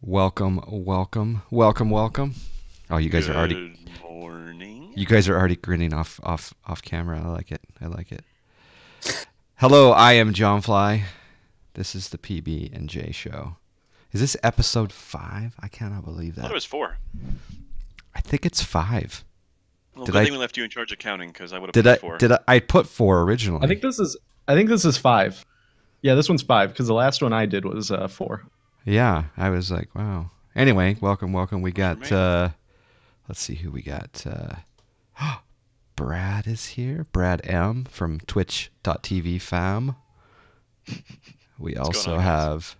Welcome, welcome, welcome, welcome. Oh, you guys are already. Good morning. You guys are already grinning off camera. I like it. I like it. Hello, I am John Fly. This is the PB&J show. Is this episode 5? I cannot believe I thought that. it was 4. I think it's 5. Well, Did good I? thing we left you in charge of counting because I would have Did put I? 4. Did I put 4 I originally? think this is. I think this is 5. Yeah, this one's 5 because the last one I did was 4. Yeah, I was like, wow. Anyway, welcome, welcome. We got. me. Let's see who we got. Brad is here. Brad M from Twitch.tv fam. We also have.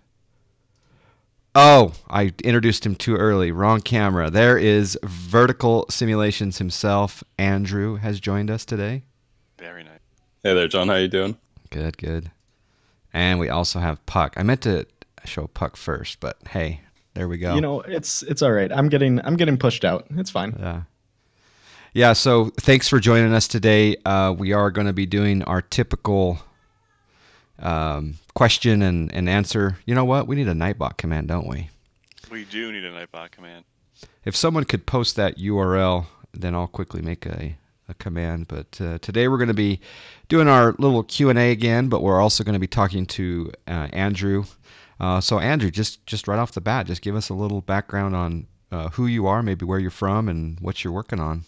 Oh, I introduced him too early. Wrong camera. There is Vertical Simulations himself. Andrew has joined us today. Very nice. Hey there, John. How you doing? Good, good. And we also have Puck. I meant to show Puck first, but hey, there we go. You know, it's all right. I'm getting pushed out. It's fine. Yeah. Yeah, so thanks for joining us today. We are going to be doing our typical question and answer. You know what? We need a Nightbot command, don't we? We do need a Nightbot command. If someone could post that URL, then I'll quickly make a command. But today we're going to be doing our little Q&A again, but we're also going to be talking to Andrew. So Andrew, just right off the bat, just give us a little background on who you are, maybe where you're from, and what you're working on.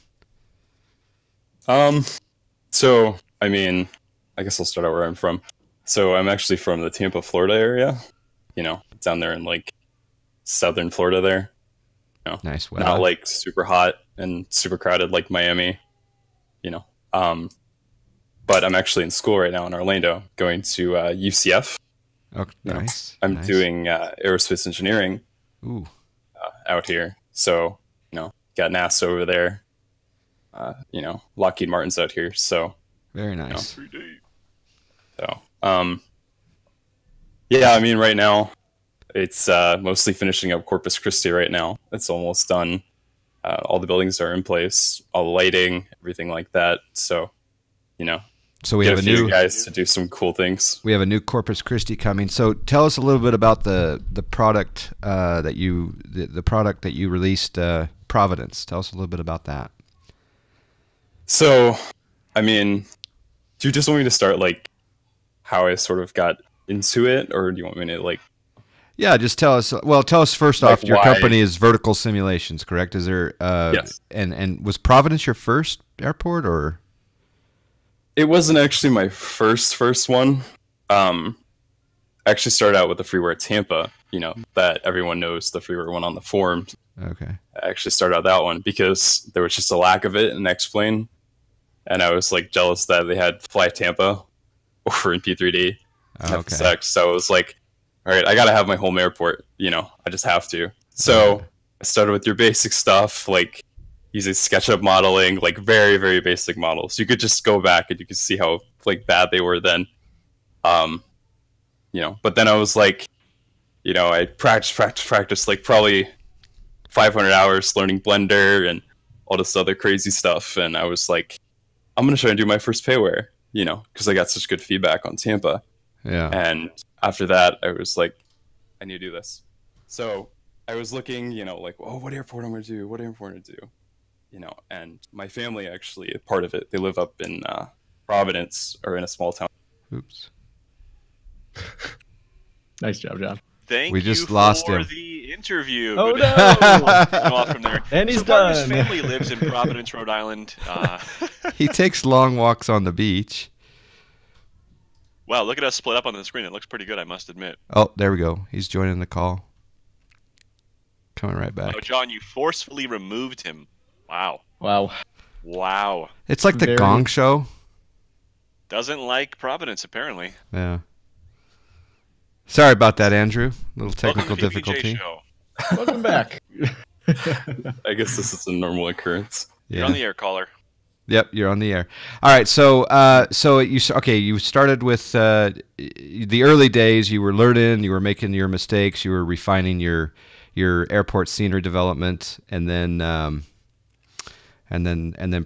So, I mean, I guess I'll start out where I'm from. So I'm actually from the Tampa, Florida area. You know, down there in like southern Florida there. You know, Nice weather. not like super hot and super crowded like Miami. You know, but I'm actually in school right now in Orlando, going to UCF. Oh, You know, nice. I'm nice. doing aerospace engineering Ooh, out here. So, you know, got NASA over there. You know, Lockheed Martin's out here. So, very nice. 3D. so yeah, I mean, right now it's mostly finishing up Corpus Christi right now. It's almost done. All the buildings are in place, all the lighting, everything like that. So, you know, So we get have a a few new guys to do some cool things. we have a new Corpus Christi coming. So tell us a little bit about the product that you the product that you released, Providence. Tell us a little bit about that. So, I mean, do you just want me to start like how I sort of got into it, or do you want me to like? Yeah, just tell us. Well, tell us first Like off. Your why- company is Vertical Simulations, correct? Is there? Yes. And was Providence your first airport, or? It wasn't actually my first one. I actually started out with the freeware Tampa, you know, that everyone knows, the freeware one on the forums. Okay. I actually started out that one because there was just a lack of it in X-Plane. And I was like jealous that they had Fly Tampa over in P3D. That Okay. sucks. So I was like, all right, I got to have my home airport, you know, I just have to. So I started with your basic stuff, like using SketchUp modeling, like very, very basic models. You could just go back and you could see how like bad they were then. You know, but then I was like, you know, I practiced like probably 500 hours learning Blender and all this other crazy stuff. And I was like, I'm going to try and do my first payware, you know, because I got such good feedback on Tampa. Yeah. And after that, I was like, I need to do this. So I was looking, you know, like, oh, what airport I'm going to do? What airport I'm going to do? You know, and my family actually, a part of it, they live up in Providence, or in a small town. Oops. Nice job, John. Thank We you just lost for him. the interview. Oh Good- no! Taking off from there. And he's so part of his done. family lives in Providence, Rhode Island. He takes long walks on the beach. Wow, look at us split up on the screen. It looks pretty good, I must admit. Oh, there we go. He's joining the call. Coming right back. Oh, John, you forcefully removed him. Wow. Wow. Wow. It's like the Very- Gong Show. Doesn't like Providence, apparently. Yeah. Sorry about that, Andrew. Little technical Welcome to the PB&J difficulty. show. Welcome back. I guess this is a normal occurrence. You're on the air, caller. Yep, you're on the air. All right, so you started with the early days. You were learning, you were making your mistakes, you were refining your airport scenery development, and then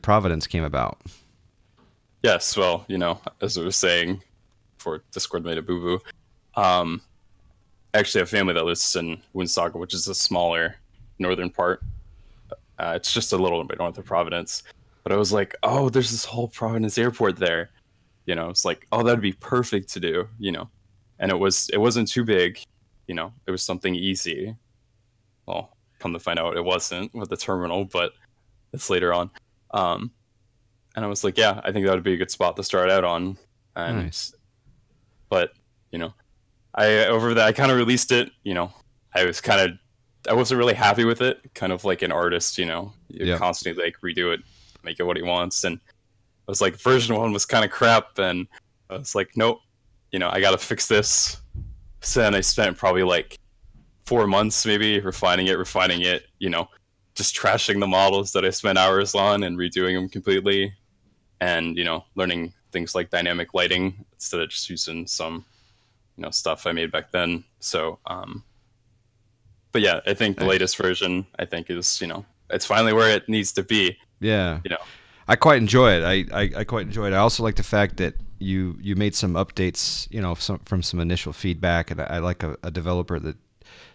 Providence came about. Yes, well, you know, as I was saying before Discord made a boo-boo, I actually have family that lives in Woonsocket, which is a smaller northern part. It's just a little bit north of Providence. But I was like, oh, there's this whole Providence airport there. It's like, oh, that'd be perfect to do. And it wasn't too big. It was something easy. Well, come to find out, it wasn't with the terminal, but it's later on. And I was like, yeah, I think that would be a good spot to start out on. And Nice. but I kind of released it. I wasn't really happy with it. Kind of like an artist, you Yep. constantly like redo it, make it what he wants. And I was like, version 1 was kind of crap, and I was like, nope, I got to fix this. So then I spent probably like 4 months maybe refining it, just trashing the models that I spent hours on and redoing them completely, and learning things like dynamic lighting instead of just using some stuff I made back then. So but yeah, I think the Nice. latest version I think is it's finally where it needs to be. Yeah. you know I quite enjoy it. I quite enjoy it. I also like the fact that you made some updates, from some initial feedback, and I like a developer that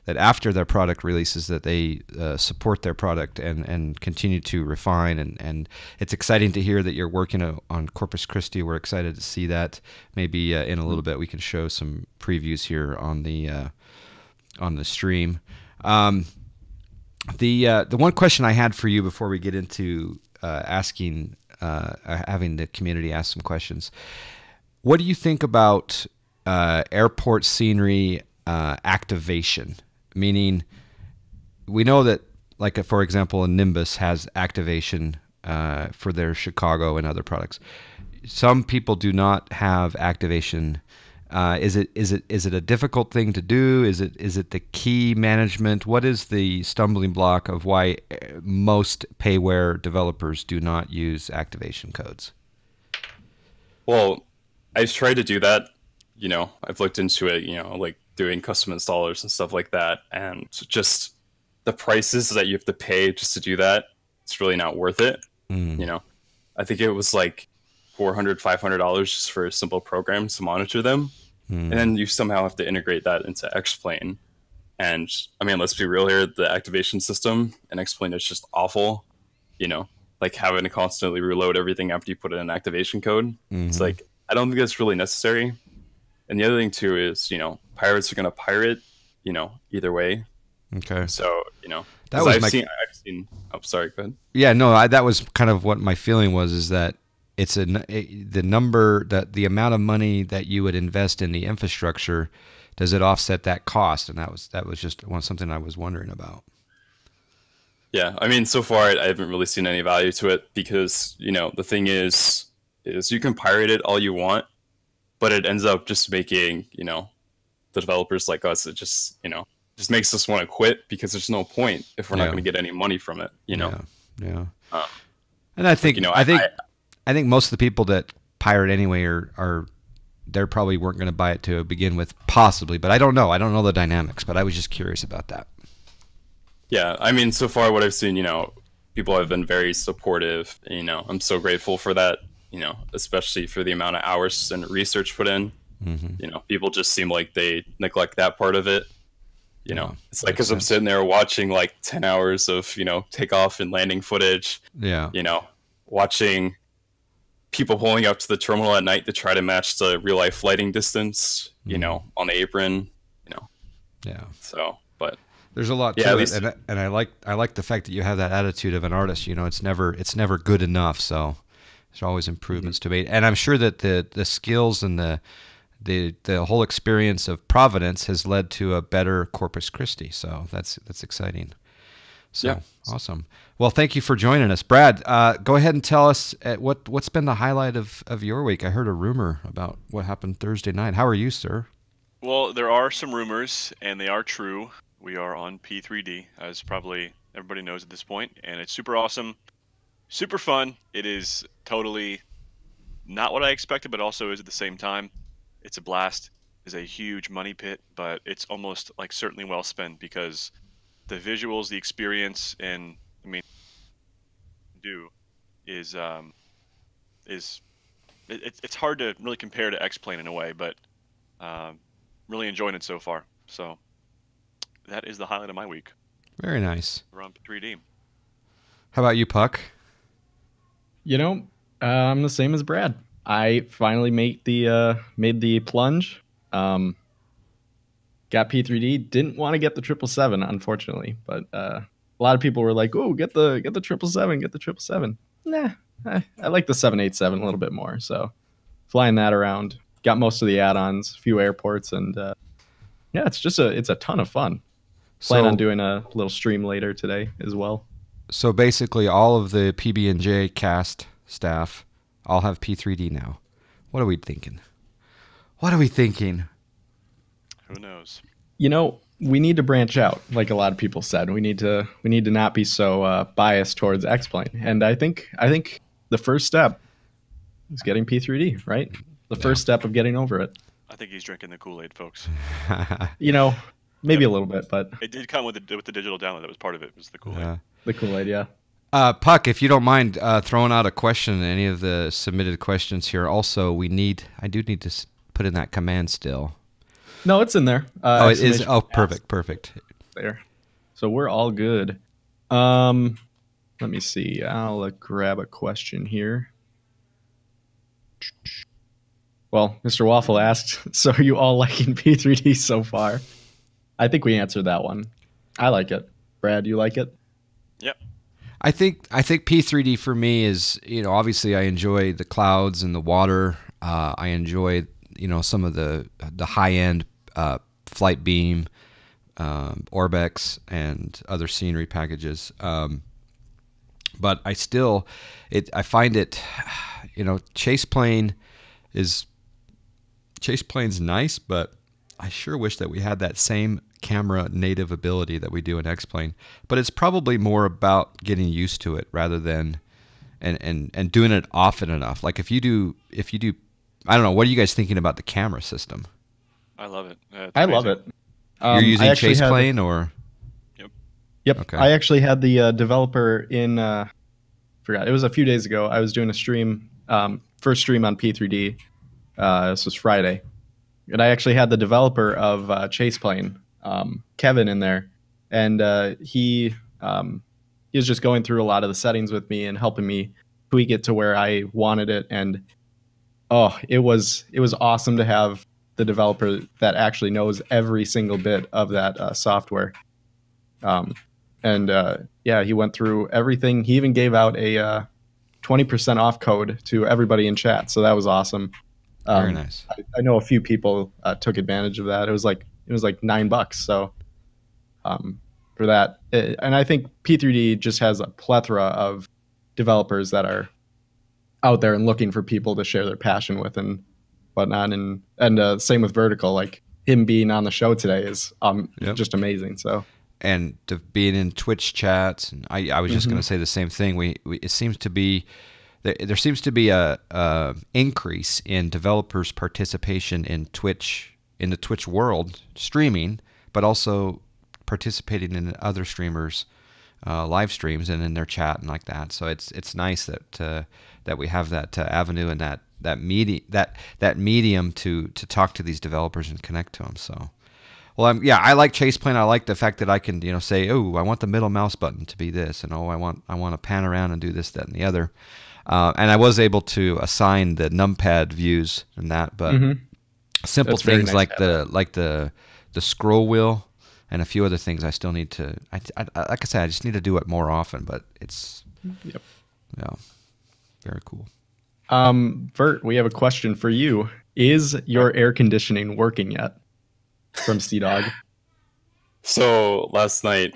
after their product releases that they support their product and continue to refine, and it's exciting to hear that you're working on Corpus Christi. We're excited to see that. Maybe in a little bit we can show some previews here on the stream. The one question I had for you before we get into having the community ask some questions. What do you think about airport scenery activation? Meaning, we know that, like, for example, Nimbus has activation for their Chicago and other products. Some people do not have activation. Is it a difficult thing to do? Is it the key management? What is the stumbling block of why most payware developers do not use activation codes? Well, I've tried to do that. I've looked into it. Like doing custom installers and stuff like that, and just the prices that you have to pay just to do that, it's really not worth it. Mm. I think it was like $400-$500 just for a simple program to monitor them. Mm. And then you somehow have to integrate that into Xplane. And I mean, let's be real here, the activation system in Xplane is just awful. Like having to constantly reload everything after you put in an activation code. Mm-hmm. It's like, I don't think that's really necessary. And the other thing too is, pirates are going to pirate, either way. Okay. So, That was I've seen, oh, sorry, go ahead. Yeah, no, that was kind of what my feeling was, is that it's the amount of money that you would invest in the infrastructure, does it offset that cost? And that was just something I was wondering about. Yeah, I mean, so far I haven't really seen any value to it because, the thing is you can pirate it all you want, but it ends up just making, the developers like us, it just makes us want to quit because there's no point if we're not going to get any money from it, Yeah. And I think, I think most of the people that pirate anyway they probably weren't going to buy it to begin with, possibly, but I don't know. I don't know the dynamics, but I was just curious about that. Yeah, I mean, so far what I've seen, people have been very supportive. I'm so grateful for that, especially for the amount of hours and research put in. Mm-hmm. People just seem like they neglect that part of it. It's like, because I'm sense. sitting there watching like 10 hours of, takeoff and landing footage. Yeah. Watching people pulling up to the terminal at night to try to match the real life flighting distance, on the apron, Yeah. So, but there's a lot to it, and I like the fact that you have that attitude of an artist. It's never good enough. So there's always improvements to be made, and I'm sure that the skills and the whole experience of Providence has led to a better Corpus Christi. So that's exciting. So yeah. Awesome. Well, thank you for joining us, Brad. Go ahead and tell us what's been the highlight of your week. I heard a rumor about what happened Thursday night. How are you, sir? Well, there are some rumors, and they are true. We are on P3D, as probably everybody knows at this point, and it's super awesome, super fun. It is totally not what I expected, but also is at the same time. It's a blast. It's a huge money pit, but it's almost like certainly well spent because the visuals, the experience, and I mean, it's hard to really compare to X-Plane in a way, but really enjoying it so far. So that is the highlight of my week. Very nice. We're on 3D. How about you, Puck? You know, I'm the same as Brad. I finally made the plunge. Got P3D. Didn't want to get the 777, unfortunately, but a lot of people were like, "Oh, get the 777, get the 777." Nah, I like the 787 a little bit more. So flying that around, got most of the add-ons, a few airports, and yeah, it's a ton of fun. Plan on doing a little stream later today as well. So basically, all of the PB&J cast staff all have P3D now. What are we thinking? What are we thinking? Who knows? You know, we need to branch out, like a lot of people said. We need to not be so biased towards X-Plane. And I think the first step is getting P3D, right? The first step of getting over it. I think he's drinking the Kool-Aid, folks. You know, maybe a little bit, but it did come with the digital download. That was part of it. Was the Kool-Aid? The Kool-Aid, yeah. Puck, if you don't mind throwing out a question, any of the submitted questions here. Also, I do need to put in that command still. No, it's in there. It is. Oh, perfect. There. So we're all good. Let me see. I'll grab a question here. Well, Mr. Waffle asked, so are you all liking P3D so far? I think we answered that one. I like it. Brad, you like it? Yep. I think P3D for me is, obviously I enjoy the clouds and the water. I enjoy, some of the high-end flight beam, Orbex, and other scenery packages. But I find it, Chase plane's nice, but I sure wish that we had that same camera native ability that we do in X-Plane. But it's probably more about getting used to it rather than and doing it often enough. Like if you do, I don't know. What are you guys thinking about the camera system? I love it. I love it. You're using Chase Plane or? Yep. Okay. I actually had the developer in. Forgot. It was a few days ago. I was doing a stream, first stream on P3D. This was Friday, and I actually had the developer of Chase Plane, Kevin, in there, and he was just going through a lot of the settings with me and helping me tweak it to where I wanted it. And it was awesome to have the developer that actually knows every single bit of that software. He went through everything. He even gave out a 20% off code to everybody in chat, so that was awesome. Very nice. I know a few people took advantage of that. It was like $9. So for that, and I think P3D just has a plethora of developers that are out there and looking for people to share their passion with and whatnot. And same with Vertical. Like him being on the show today is just amazing. So. And to being in Twitch chats, and I was just going to say the same thing. It seems to be there seems to be a increase in developers' participation in the Twitch world streaming, but also participating in other streamers' live streams and in their chat and like that. So it's nice that we have that avenue and that medium to talk to these developers and connect to them. So. Well, I like Chase Plane. I like the fact that I can, say, oh, I want the middle mouse button to be this, and I want to pan around and do this, that, and the other. And I was able to assign the numpad views and that, but simple things nice like the scroll wheel and a few other things I still need to. Like I said, I just need to do it more often. But it's very cool. Vert, we have a question for you. Is your air conditioning working yet? From C-Dog. So last night,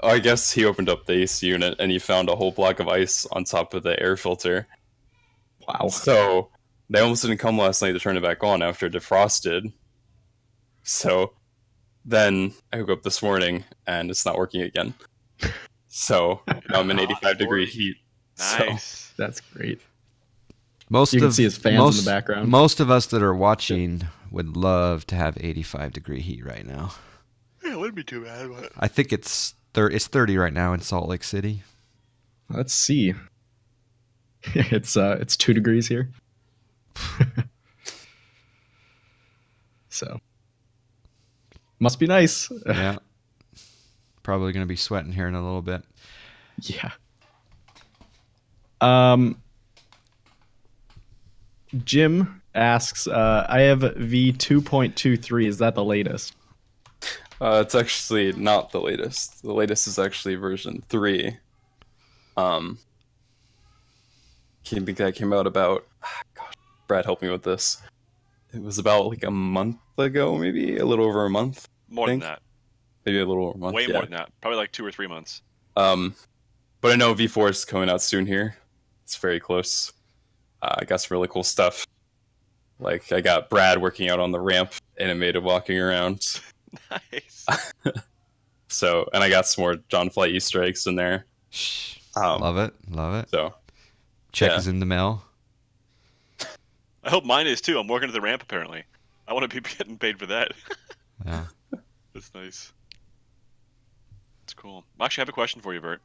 I guess he opened up the AC unit and he found a whole block of ice on top of the air filter. Wow. So they almost didn't come last night to turn it back on after it defrosted. So then I woke up this morning and it's not working again. So I'm in 85-degree heat. Nice. So. That's great. You can see his fans in the background. Most of us that are watching would love to have 85-degree heat right now. Yeah, it wouldn't be too bad. But... I think it's 30 right now in Salt Lake City. Let's see. It's 2 degrees here. So must be nice. Yeah. Probably going to be sweating here in a little bit. Yeah. Jim asks, I have V2.23. Is that the latest? It's actually not the latest. The latest is actually version 3. I think that came out about, gosh, Brad, help me with this. It was about like a month ago, maybe a little over a month. More than that. Maybe a little over a month. Way more than that. Probably like 2 or 3 months. But I know V4 is coming out soon here. It's very close. I got some really cool stuff. Like I got Brad working out on the ramp, animated walking around. Nice. So, and I got some more John Flight Easter eggs in there. Love it. Love it. So, check is in the mail. I hope mine is too. I'm working at the ramp apparently. I want to be getting paid for that. Yeah. That's nice. That's cool. Actually, I have a question for you, Bert.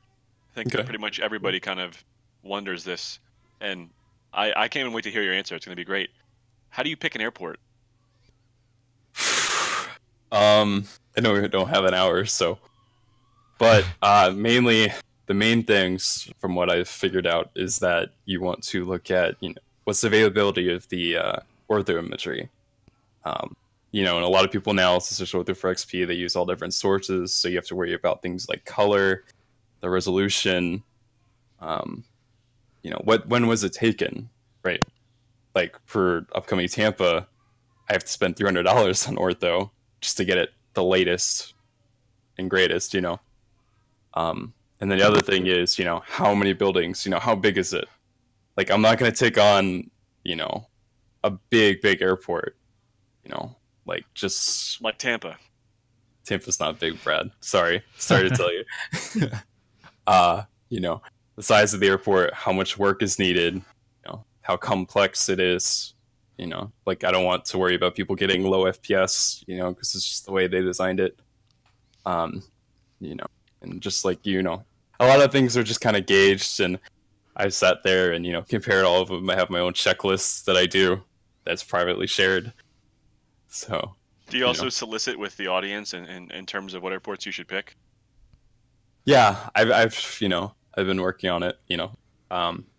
I think pretty much everybody kind of wonders this, and I can't even wait to hear your answer. It's going to be great. How do you pick an airport? I know we don't have an hour, so, but mainly the main things from what I've figured out is that you want to look at, what's the availability of the ortho imagery. And a lot of people now, especially with for XP, they use all different sources, so you have to worry about things like color, the resolution, when was it taken, right? Like for upcoming Tampa, I have to spend $300 on ortho just to get it the latest and greatest, And then the other thing is, how many buildings, how big is it? Like, I'm not going to take on, a big airport, like just like Tampa. Tampa's not big, Brad. Sorry to tell you. The size of the airport, how much work is needed, how complex it is. Like I don't want to worry about people getting low FPS, because it's just the way they designed it. And just like a lot of things are just kind of gauged, and I've sat there and compared all of them. I have my own checklists that I do that's privately shared. So, do you also solicit with the audience in terms of what airports you should pick? Yeah, I've been working on it.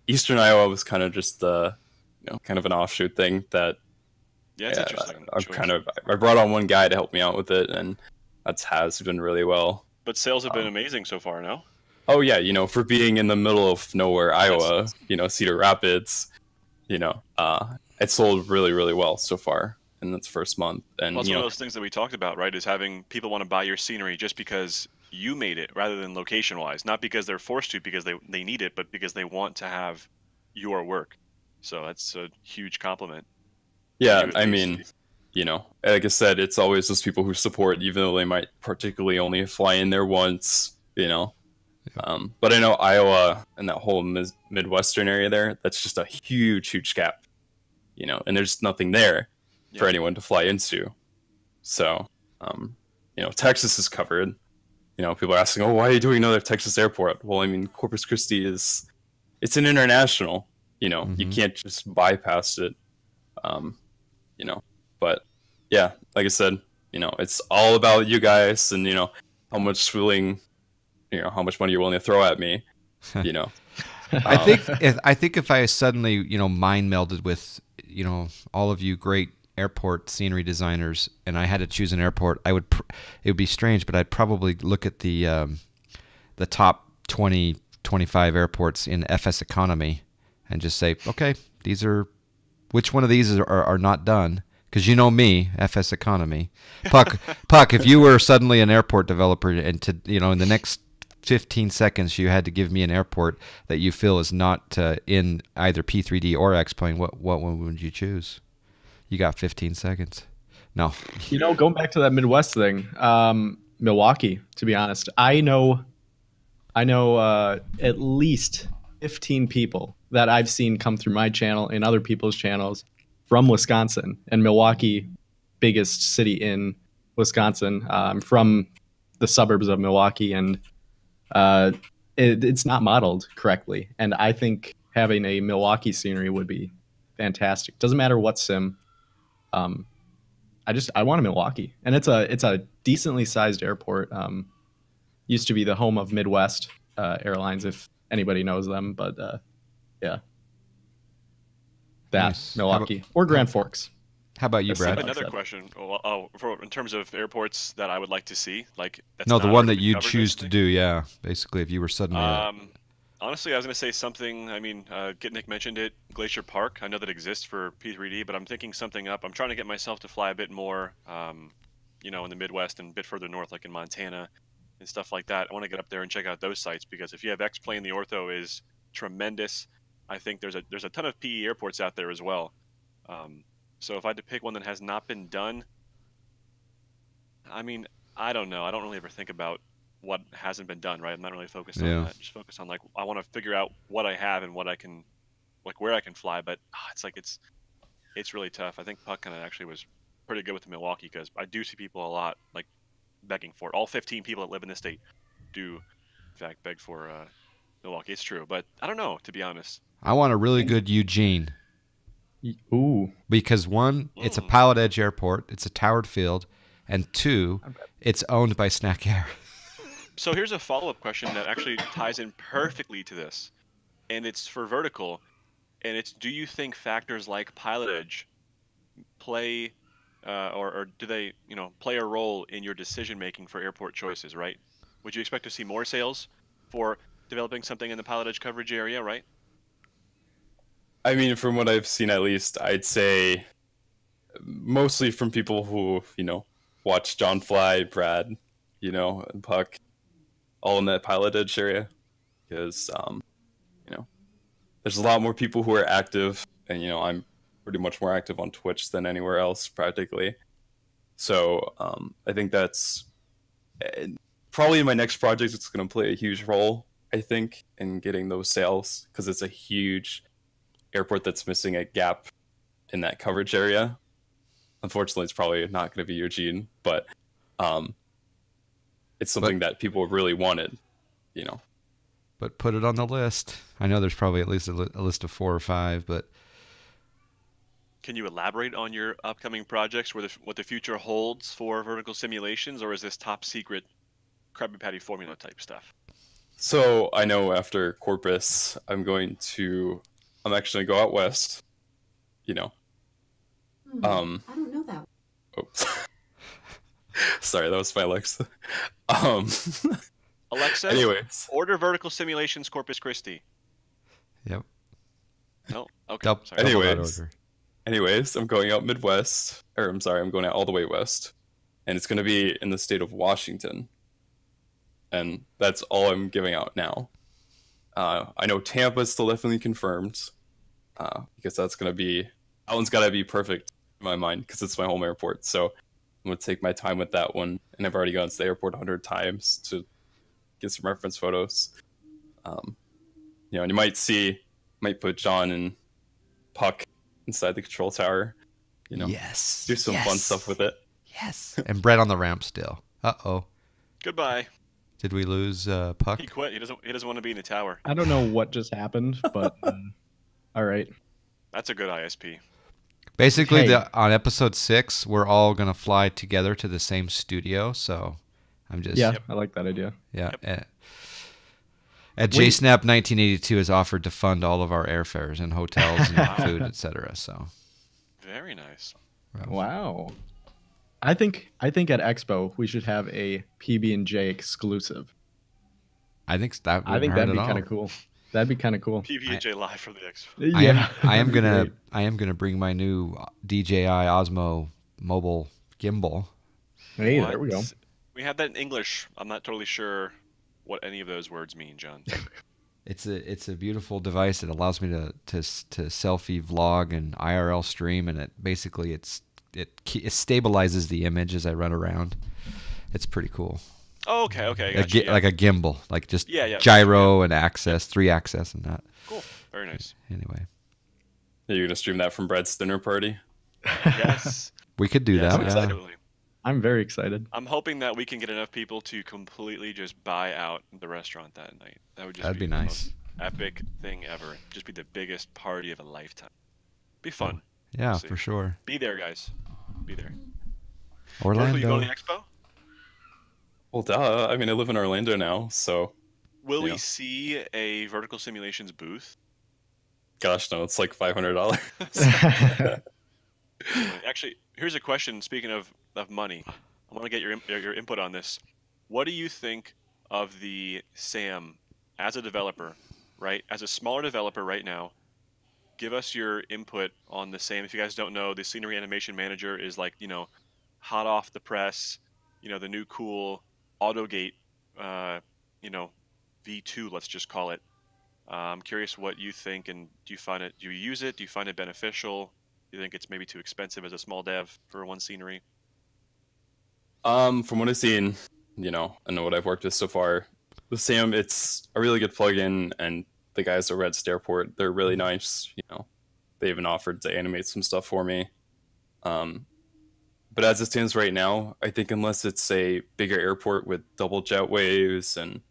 Eastern Iowa was kind of just kind of an offshoot thing that. Yeah, it's interesting. I brought on one guy to help me out with it, and has been really well. But sales have been amazing so far, no? Oh yeah, for being in the middle of nowhere, Iowa, Cedar Rapids, it sold really, really well so far in its first month. And it's one of those things that we talked about, right? Is having people want to buy your scenery just because you made it, rather than location-wise, not because they're forced to, because they need it, but because they want to have your work. So that's a huge compliment. Yeah, I mean, like I said, it's always those people who support, even though they might particularly only fly in there once, But I know Iowa and that whole Midwestern area there, that's just a huge gap, and there's nothing there for anyone to fly into. So, Texas is covered. People are asking, oh, why are you doing another Texas airport? Well, I mean, Corpus Christi it's an international, you can't just bypass it, but yeah, like I said, it's all about you guys and, how much money you're willing to throw at me, I think if I suddenly, mind melded with, all of you great airport scenery designers, and I had to choose an airport, it would be strange, but I'd probably look at the top 20, 25 airports in FS economy and just say, okay, which one of these are not done? Because me, FS economy. Puck, if you were suddenly an airport developer and in the next 15 seconds you had to give me an airport that you feel is not in either P3D or X-Plane, what one would you choose? You got 15 seconds. No. Going back to that Midwest thing, Milwaukee, to be honest, I know at least 15 people that I've seen come through my channel and other people's channels from Wisconsin, and Milwaukee, biggest city in Wisconsin. I'm from the suburbs of Milwaukee, and it's not modeled correctly. And I think having a Milwaukee scenery would be fantastic. Doesn't matter what sim. I want a Milwaukee, and it's a decently sized airport. Used to be the home of Midwest Airlines, if anybody knows them, but yeah, that Nice. Milwaukee or Grand Forks. How about you, That's Brad? like Another said. question. In terms of airports that I would like to see, like that's No, the not one already that been you'd covered, choose to basically? do. Yeah, basically, if you were suddenly. Honestly, I was gonna say something. I mean, Nick mentioned it, Glacier Park. I know that exists for P3D, but I'm thinking something up. I'm trying to get myself to fly a bit more, in the Midwest and a bit further north, like in Montana and stuff like that. I want to get up there and check out those sites because if you have X-Plane, the ortho is tremendous. I think there's a ton of PE airports out there as well. So if I had to pick one that has not been done, I mean, I don't know. I don't really ever think about what hasn't been done, right? I'm not really focused on Yeah. that. Just focused on like I want to figure out what I have and what I can, like where I can fly. But it's really tough. I think Puck kind of actually was pretty good with the Milwaukee because I do see people a lot like begging for it. All 15 people that live in the state do, in fact, beg for Milwaukee. It's true, but I don't know, to be honest. I want a really good Eugene Ooh, because one, it's a Mm. pilot edge airport, it's a towered field, and two, it's owned by Snack Air. So here's a follow-up question that actually ties in perfectly to this, and it's for Vertical, and it's: do you think factors like pilotage play, or do they, play a role in your decision making for airport choices? Right? Would you expect to see more sales for developing something in the pilotage coverage area? Right? I mean, from what I've seen, at least, I'd say mostly from people who watch John Fly, Brad, and Puck, all in that pilot edge area, because there's a lot more people who are active, and I'm pretty much more active on Twitch than anywhere else practically. So I think that's probably in my next project. It's going to play a huge role, I think, in getting those sales because it's a huge airport that's missing a gap in that coverage area. Unfortunately, it's probably not going to be Eugene, but it's something that people really wanted, But put it on the list. I know there's probably at least a list of 4 or 5, but Can you elaborate on your upcoming projects, what the future holds for Vertical Simulations, or is this top secret Krabby Patty formula type stuff? So I know after Corpus, I'm actually going to go out west, I don't know that. Oops. Sorry, that was my Alexa. Alexa, Anyways, order Vertical Simulations Corpus Christi. yep. No? Okay. Double Sorry. that Anyways. order. I'm going out Midwest, or I'm sorry, I'm going out all the way west, and it's going to be in the state of Washington, and that's all I'm giving out now. I know Tampa's still definitely confirmed, because that one's got to be perfect in my mind because it's my home airport. So I'm going to take my time with that one, and I've already gone to the airport 100 times to get some reference photos. And you might put John and Puck inside the control tower, Yes. do some fun stuff with it. Yes. And Brett on the ramp still. Uh-oh. Goodbye. Did we lose Puck? He quit. He doesn't want to be in the tower. I don't know what just happened, but all right. That's a good ISP. Basically, Hey. on episode 6, we're all going to fly together to the same studio, so I'm just... Yeah, I like that idea. Yeah. Yep. At JSNAP 1982 has offered to fund all of our airfares and hotels and food, etc. So Very nice. Wow. I think at Expo we should have a PB&J exclusive. I think that I think that'd be kind of of cool. That'd be kind of cool. PB&J live from the X. Yeah, I am that'd be gonna great. bring my new DJI Osmo mobile gimbal. Hey, there we go. We have that in English. I'm not totally sure what any of those words mean, John. It's a beautiful device. It allows me to selfie vlog and IRL stream, and it stabilizes the image as I run around. It's pretty cool. Oh, okay. Gotcha, yeah. Like a gimbal, like just Yeah, gyro and access, 3-axis and that. Cool. Very nice. Anyway, Are you gonna stream that from Brad's dinner party? Yes. we could do Yes, that. Yeah. absolutely. I'm very excited. I'm hoping that we can get enough people to completely just buy out the restaurant that night. That would just That'd be the nice. most epic thing ever. Just be the biggest party of a lifetime. Be fun. Yeah, We'll see. for sure. Be there, guys. Be there. Vertical, you going Orlando. to the expo? Well, duh. I mean, I live in Orlando now, so Will we Yeah. see a Vertical Simulations booth? gosh, no, it's like $500. Actually, here's a question. Speaking of money, I want to get your input on this. What do you think of the SAM as a developer, right? As a smaller developer right now, give us your input on the SAM. If you guys don't know, the Scenery Animation Manager is like, hot off the press, the new cool AutoGate, uh, you know, V2, let's just call it. I'm curious what you think, and do you use it? Do you find it beneficial? Do you think it's maybe too expensive as a small dev for one scenery? From what I've seen, and what I've worked with so far, with Sam, it's a really good plugin, and the guys over at Airport, they're really nice. They even offered to animate some stuff for me. But as it stands right now, I think unless it's a bigger airport with double jetways and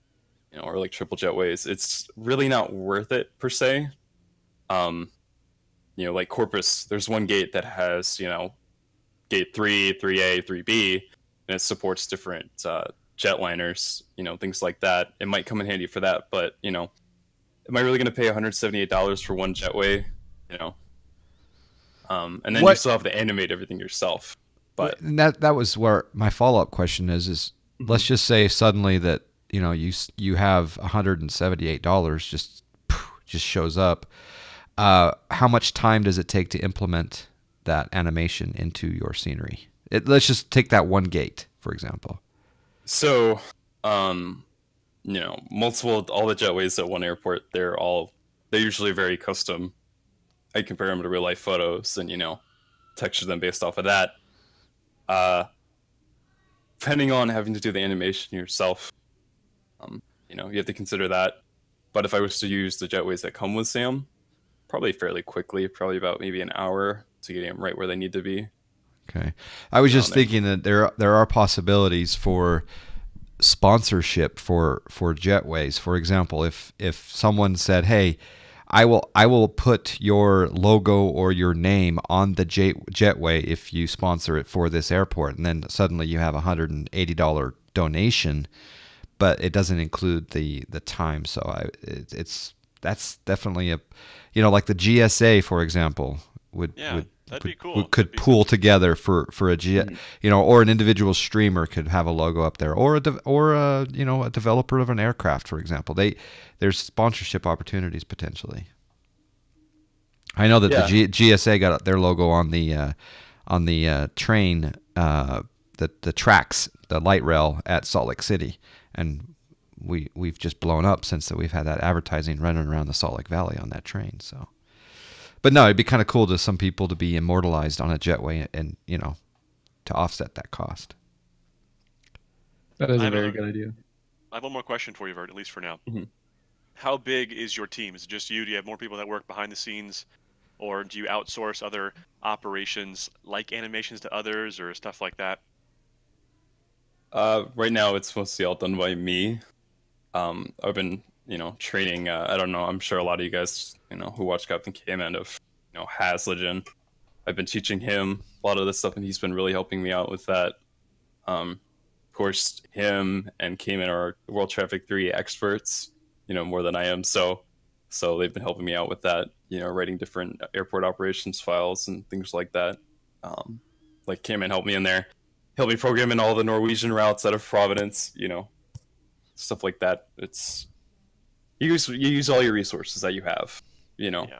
or like triple jetways, it's really not worth it per se. Like Corpus, there's one gate that has gate 3, 3A, 3B, and it supports different jetliners, things like that. It might come in handy for that, but am I really going to pay $178 for one jetway? And then you still have to animate everything yourself. But And that was where my follow-up question is let's just say suddenly that you have $178 just shows up. How much time does it take to implement that animation into your scenery? Let's just take that one gate, for example. So, multiple all the jetways at one airport, they're usually very custom. I compare them to real life photos and texture them based off of that. Depending on having to do the animation yourself, you have to consider that. But if I was to use the jetways that come with SAM, probably fairly quickly, probably about maybe an hour to get them right where they need to be. Okay, I was just thinking that there are possibilities for sponsorship for jetways. For example, if someone said, "Hey, I will put your logo or your name on the jetway if you sponsor it for this airport," and then suddenly you have $180 donation, but it doesn't include the time. So that's definitely like the GSA, for example, that'd be cool. could pool together for a or an individual streamer could have a logo up there, or a developer of an aircraft, for example. There's sponsorship opportunities potentially. I know that the GSA got their logo on the train, the tracks, the light rail at Salt Lake City, and we've just blown up since that we've had that advertising running around the Salt Lake Valley on that train. So, but no, it'd be kind of cool to some people to be immortalized on a jetway and to offset that cost. That is a very good idea. I have one more question for you, Vert, at least for now. Mm-hmm. How big is your team? Is it just you? Do you have more people that work behind the scenes? Or do you outsource other operations like animations to others or stuff like that? Right now, it's mostly all done by me. I've been, training. I don't know. I'm sure a lot of you guys, who watch Captain K-Man of, Hasligen. I've been teaching him a lot of this stuff, and he's been really helping me out with that. Of course, him and K-Man are World Traffic 3 experts, more than I am. So they've been helping me out with that, writing different airport operations files and things like that. Like K-Man helped me in there. Help me program in all the Norwegian routes out of Providence, stuff like that. It's you use all your resources that you have, Yeah.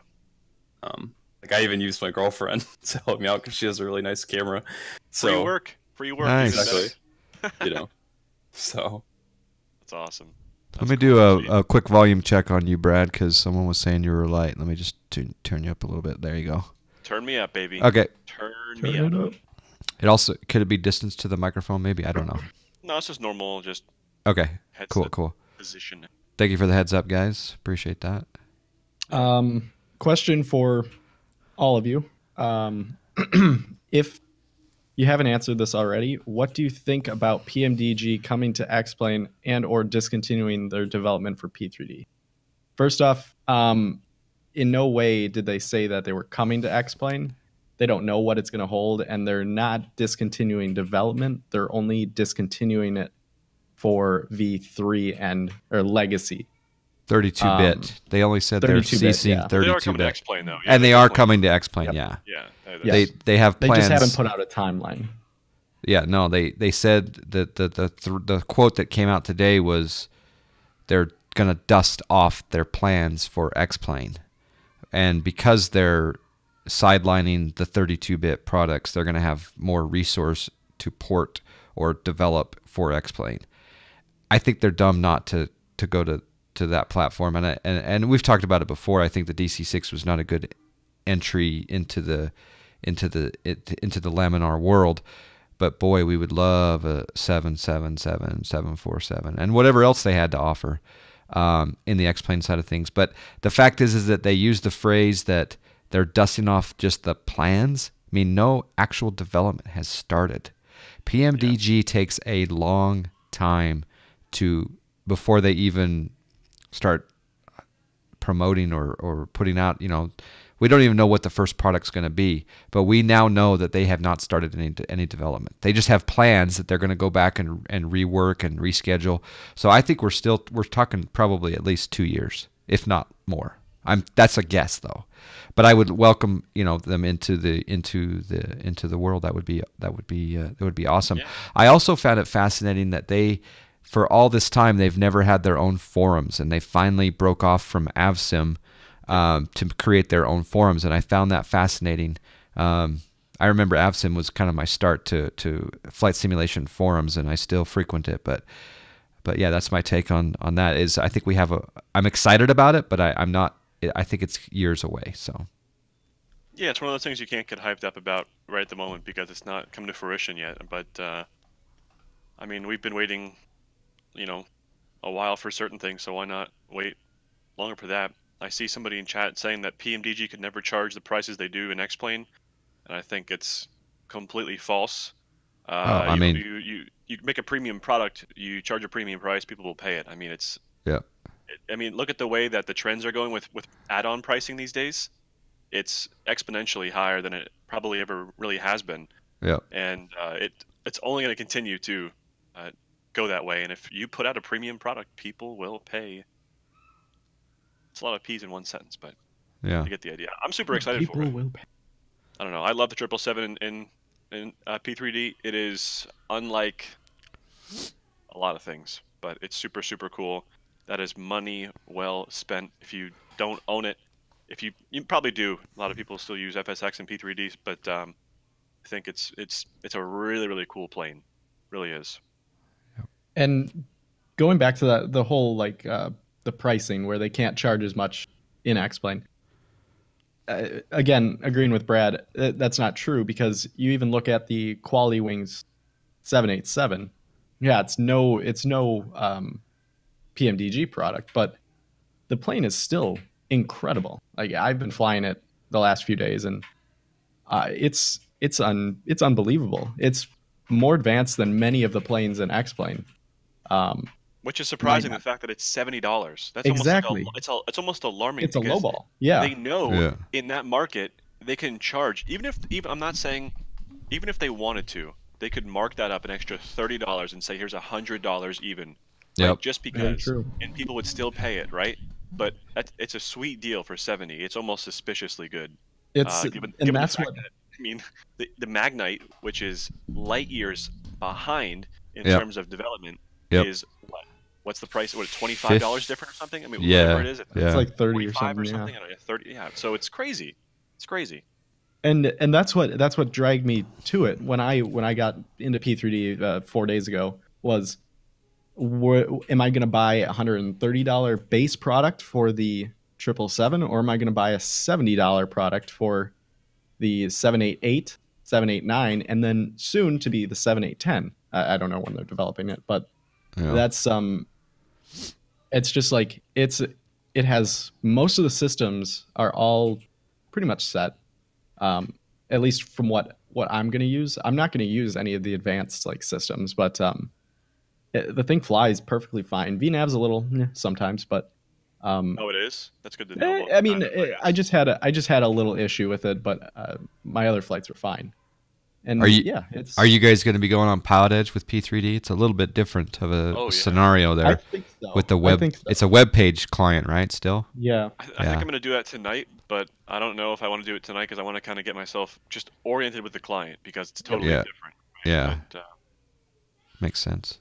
Like I even used my girlfriend to help me out because she has a really nice camera. So free work. Nice. Exactly. So that's awesome. Let me do a quick volume check on you, Brad, because someone was saying you were light. Let me just turn you up a little bit. There you go. Turn me up, baby. Okay. Turn me up. It also could it be distance to the microphone? Maybe, I don't know. No, it's just normal. Just okay. Cool. Position. Thank you for the heads up, guys. Appreciate that. Question for all of you. If you haven't answered this already, what do you think about PMDG coming to X-Plane and or discontinuing their development for P3D? First off, in no way did they say that they were coming to X-Plane. they don't know what it's going to hold, and they're not discontinuing development. They're only discontinuing it for V3 and or legacy. 32-bit. They only said they're 32-bit, ceasing yeah. They are coming to 32-bit. X-Plane though, And they are definitely- coming to X-Plane, yeah. Yeah, Yes. They have They plans. just haven't put out a timeline. Yeah, no, they said that the quote that came out today was they're going to dust off their plans for X-Plane. And because they're sidelining the 32-bit products, they're going to have more resource to port or develop for X-Plane. I think they're dumb not to go to that platform, and we've talked about it before. I think the DC6 was not a good entry into the laminar world, but boy, we would love a 777, 747, and whatever else they had to offer in the X-Plane side of things. But the fact is that they use the phrase that they're dusting off just the plans. I mean, no actual development has started. PMDG takes a long time before they even start promoting or putting out, we don't even know what the first product's going to be, but we now know that they have not started any development. They just have plans that they're going to go back and rework and reschedule. So I think we're talking probably at least 2 years, if not more. That's a guess though, but I would welcome them into the world. That would be awesome. Yeah. I also found it fascinating that for all this time, they've never had their own forums, and they finally broke off from AvSim to create their own forums, and I found that fascinating. I remember AvSim was kind of my start to flight simulation forums, and I still frequent it. But yeah, that's my take on that. Is I think I'm excited about it, but I'm not. I think it's years away. So. Yeah, it's one of those things you can't get hyped up about right at the moment because it's not come to fruition yet. But I mean, we've been waiting, a while for certain things, so why not wait longer for that? I see somebody in chat saying that PMDG could never charge the prices they do in X-Plane, and I think it's completely false. You make a premium product, you charge a premium price, people will pay it. I mean, look at the way that the trends are going with add-on pricing these days. It's exponentially higher than it probably ever really has been. Yeah. And it's only going to continue to go that way. And if you put out a premium product, people will pay. It's a lot of P's in one sentence, but yeah, you get the idea. I'm super excited for it. Will pay. I don't know. I love the 777 in P3D. It is unlike a lot of things, but it's super, super cool. That is money well spent. If you don't own it, you probably do. A lot of people still use FSX and P3Ds, but I think it's a really, really cool plane. Really is. And going back to the whole the pricing where they can't charge as much in X-Plane. Again, agreeing with Brad, that's not true because you even look at the Quality Wings 787. Yeah, it's no PMDG product, but the plane is still incredible. Like I've been flying it the last few days, and it's unbelievable. It's more advanced than many of the planes in X-Plane. Which is surprising, the fact that it's $70. That's exactly. It's almost alarming. It's a lowball. Yeah. They know in that market they can charge even if I'm not saying even if they wanted to, they could mark that up an extra $30 and say here's $100 even. Yep. Right? Just because, and people would still pay it, right? But it's a sweet deal for 70. It's almost suspiciously good. Given that's the fact what that, I mean, the Magnite, which is light years behind in terms of development, is what? What's the price? What, $25 different or something? I mean, whatever it is, it's like 30 or something. I don't know, 30. Yeah, so it's crazy. It's crazy. And that's what dragged me to it when I got into P3D 4 days ago was, am I going to buy a $130 base product for the 777, or am I going to buy a $70 product for the 788, 789, and then soon to be the 7810? I don't know when they're developing it, but that's it's just like it has most of the systems are all pretty much set. At least from what I'm going to use. I'm not going to use any of the advanced systems, but the thing flies perfectly fine. VNav's a little sometimes, but Oh, it is. That's good to know. I mean, I just had a little issue with it, but my other flights were fine. And Are you it's. are you guys going to be going on Pilot Edge with P3D? It's a little bit different of a scenario there. I think so. With the web, it's a web page client, right? Still. Yeah. I think I'm going to do that tonight, but I don't know if I want to do it tonight because I want to kind of get myself just oriented with the client because it's totally different. Right? Yeah. But, makes sense.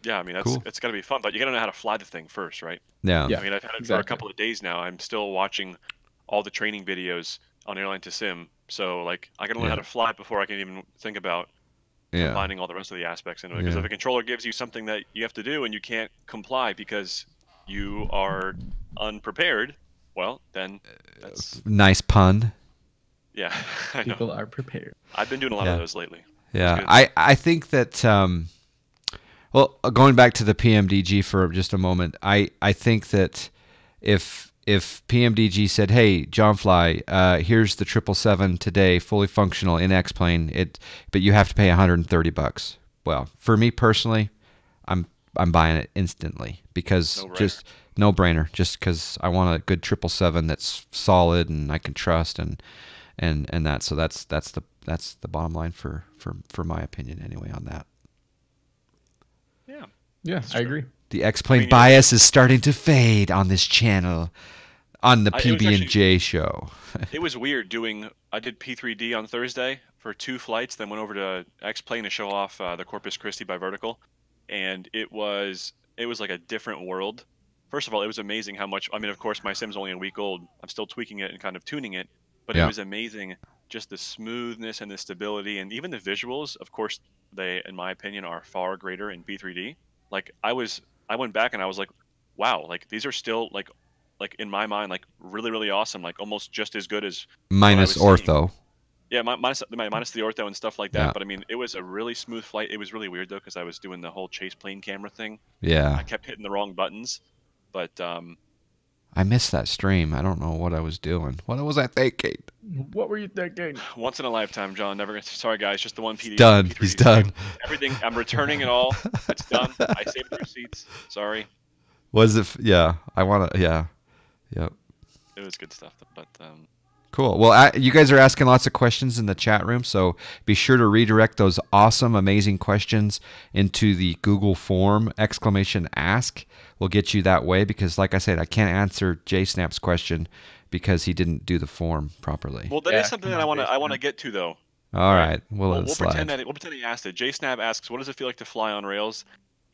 Yeah, I mean it's got to be fun, but you got to know how to fly the thing first, right? Yeah. I mean, I've had it for a couple of days now. I'm still watching all the training videos on Airline to Sim, so like I got to learn how to fly before I can even think about combining all the rest of the aspects into it. Because if a controller gives you something that you have to do and you can't comply because you are unprepared, well, then that's nice pun. Yeah, I know. People are prepared. I've been doing a lot of those lately. Yeah, I think that. Well, going back to the PMDG for just a moment, I think that if PMDG said, "Hey, John Fly, here's the 777 today, fully functional in X-plane, but you have to pay $130." Well, for me personally, I'm buying it instantly because just no-brainer. Just because I want a good 777 that's solid and I can trust and that. So that's the bottom line for my opinion anyway on that. Yeah, I agree. The X-plane bias is starting to fade on this channel, on the PB&J show. It was weird I did P3D on Thursday for 2 flights, then went over to X-plane to show off the Corpus Christi by Vertical, and it was like a different world. First of all, it was amazing how much. I mean, of course, my sim's only a week old. I'm still tweaking it and kind of tuning it, but it was amazing. Just the smoothness and the stability, and even the visuals. Of course, they, in my opinion, are far greater in P3D. Like I went back and I was like, wow, like these are still like in my mind, like really, really awesome, like almost just as good as minus ortho. Yeah, minus the ortho and stuff like that. But I mean, it was a really smooth flight. It was really weird though because I was doing the whole chase plane camera thing. Yeah, I kept hitting the wrong buttons, but I missed that stream. I don't know what I was doing. What was I thinking? What were you thinking? Once in a lifetime, John. Never. Sorry, guys. Just the one PD. Done. He's done. Everything. I'm returning it all. It's done. I saved the receipts. Sorry. Was it? Yeah. I want to. Yeah. Yep. It was good stuff, but. Cool. Well, you guys are asking lots of questions in the chat room, so be sure to redirect those awesome, amazing questions into the Google form, !ask. We'll get you that way because, like I said, I can't answer JSnap's question because he didn't do the form properly. Well, that is something that I want to get to, though. All right. We'll pretend he asked it. JSnap asks, what does it feel like to fly on rails?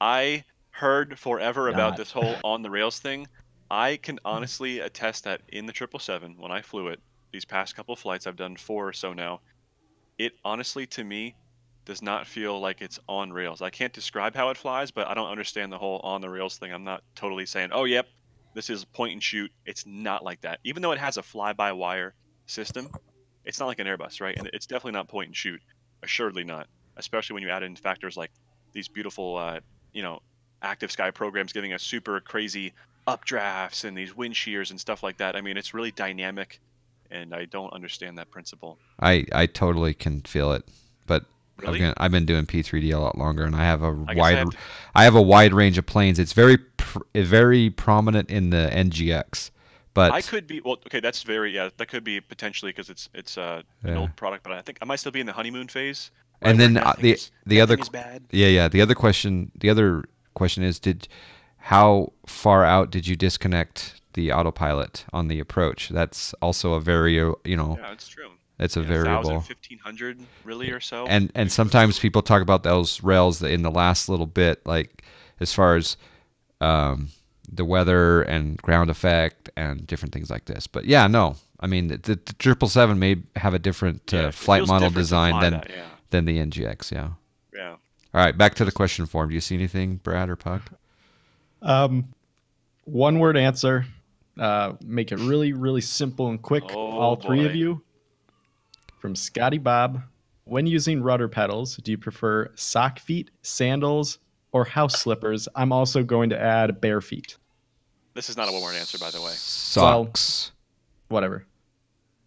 I heard forever about this whole on the rails thing. I can honestly attest that in the 777, when I flew it, these past couple of flights, I've done 4 or so now, it honestly, to me, does not feel like it's on rails. I can't describe how it flies, but I don't understand the whole on the rails thing. I'm not totally saying, oh, yep, this is point and shoot. It's not like that. Even though it has a fly-by-wire system, it's not like an Airbus, right? And it's definitely not point and shoot. Assuredly not. Especially when you add in factors like these beautiful, active sky programs giving us super crazy updrafts and these wind shears and stuff like that. I mean, it's really dynamic, and I don't understand that principle. I totally can feel it, but really? I've been doing P3D a lot longer, and I have a wide range of planes. It's very prominent in the NGX. But I could be that's that could be potentially because it's an old product, but I think I might still be in the honeymoon phase. Right, and then the other bad. The other question is how far out did you disconnect the autopilot on the approach? That's also a very Yeah, it's true. It's a variable. 1,500 really or so. And sometimes people talk about those rails in the last little bit, like as far as the weather and ground effect and different things like this. But yeah, no, I mean the 777 may have a different flight model design than the NGX. Yeah. Yeah. All right, back to the question form. Do you see anything, Brad or Pug? One word answer. Make it really, really simple and quick. All three of you. From Scotty Bob. When using rudder pedals, do you prefer sock feet, sandals, or house slippers? I'm also going to add bare feet. This is not a one-word answer, by the way. Socks. Well, whatever.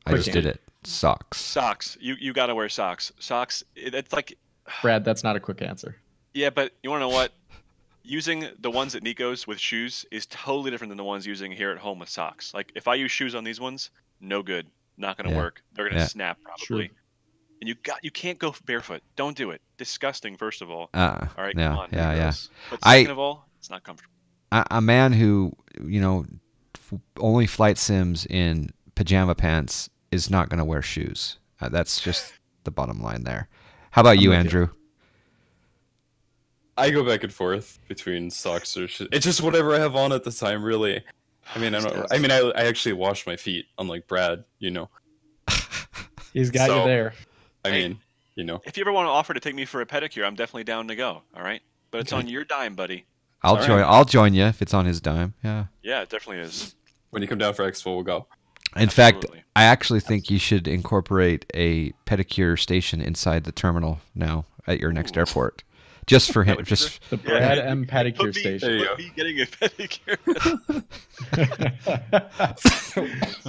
I just did it. Socks. Socks. You got to wear socks. Socks. It's like. Brad, that's not a quick answer. Yeah, but you want to know what? using the ones at Nico's with shoes is totally different than the ones using here at home with socks. Like if I use shoes on these ones, no good, not going to Yeah. work. They're going to Yeah. snap probably. True. And you can't go barefoot. Don't do it. Disgusting. First of all. All right, Yeah, come on. yeah, yeah. Gross. But second of all, it's not comfortable. A man who, only flight sims in pajama pants is not going to wear shoes. That's just the bottom line there. How about you, with you. Andrew? I go back and forth between socks or shit. It's just whatever I have on at the time, really. I mean, I actually wash my feet, unlike Brad. He's got So- you there. I Hey. mean, If you ever want to offer to take me for a pedicure, I'm definitely down to go. All right, but it's on your dime, buddy. I'll All join. right. I'll join you if it's on his dime. Yeah. Yeah, it definitely is. when you come down for Expo, we'll go. In fact, Absolutely. I actually think you should incorporate a pedicure station inside the terminal now at your next Ooh. airport, just for him. would be Just The Brad Yeah. M. pedicure Put me, station. There you put go. me getting a pedicure.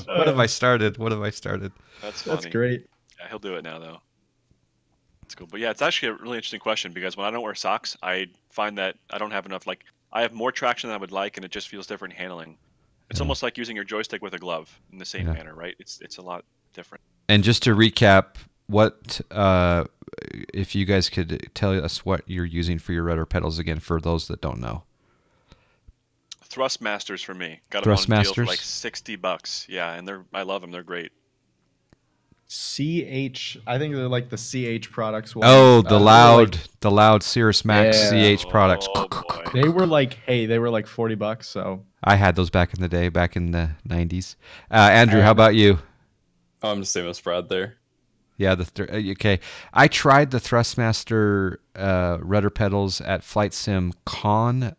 what have I started? What have I started? That's funny. That's great. Yeah, he'll do it now though. That's cool. But yeah, it's actually a really interesting question because when I don't wear socks, I find that I don't have enough. Like I have more traction than I would like, and it just feels different handling. It's Yeah. almost like using your joystick with a glove in the same Yeah. manner, right? It's a lot different. And just to recap, what if you guys could tell us what you're using for your rudder pedals again for those that don't know? Thrustmasters for me. Got them on deal for Thrustmasters? like $60. Yeah, and I love them. They're great. CH. I think they're like the CH products. Ones. Oh, the they were loud Cirrus Max Yeah. CH products. Oh, boy. They were like $40. So I had those back in the day, back in the 90s. Andrew, how about you? I'm the same as Brad there. Yeah, okay. I tried the Thrustmaster rudder pedals at Flight Sim Con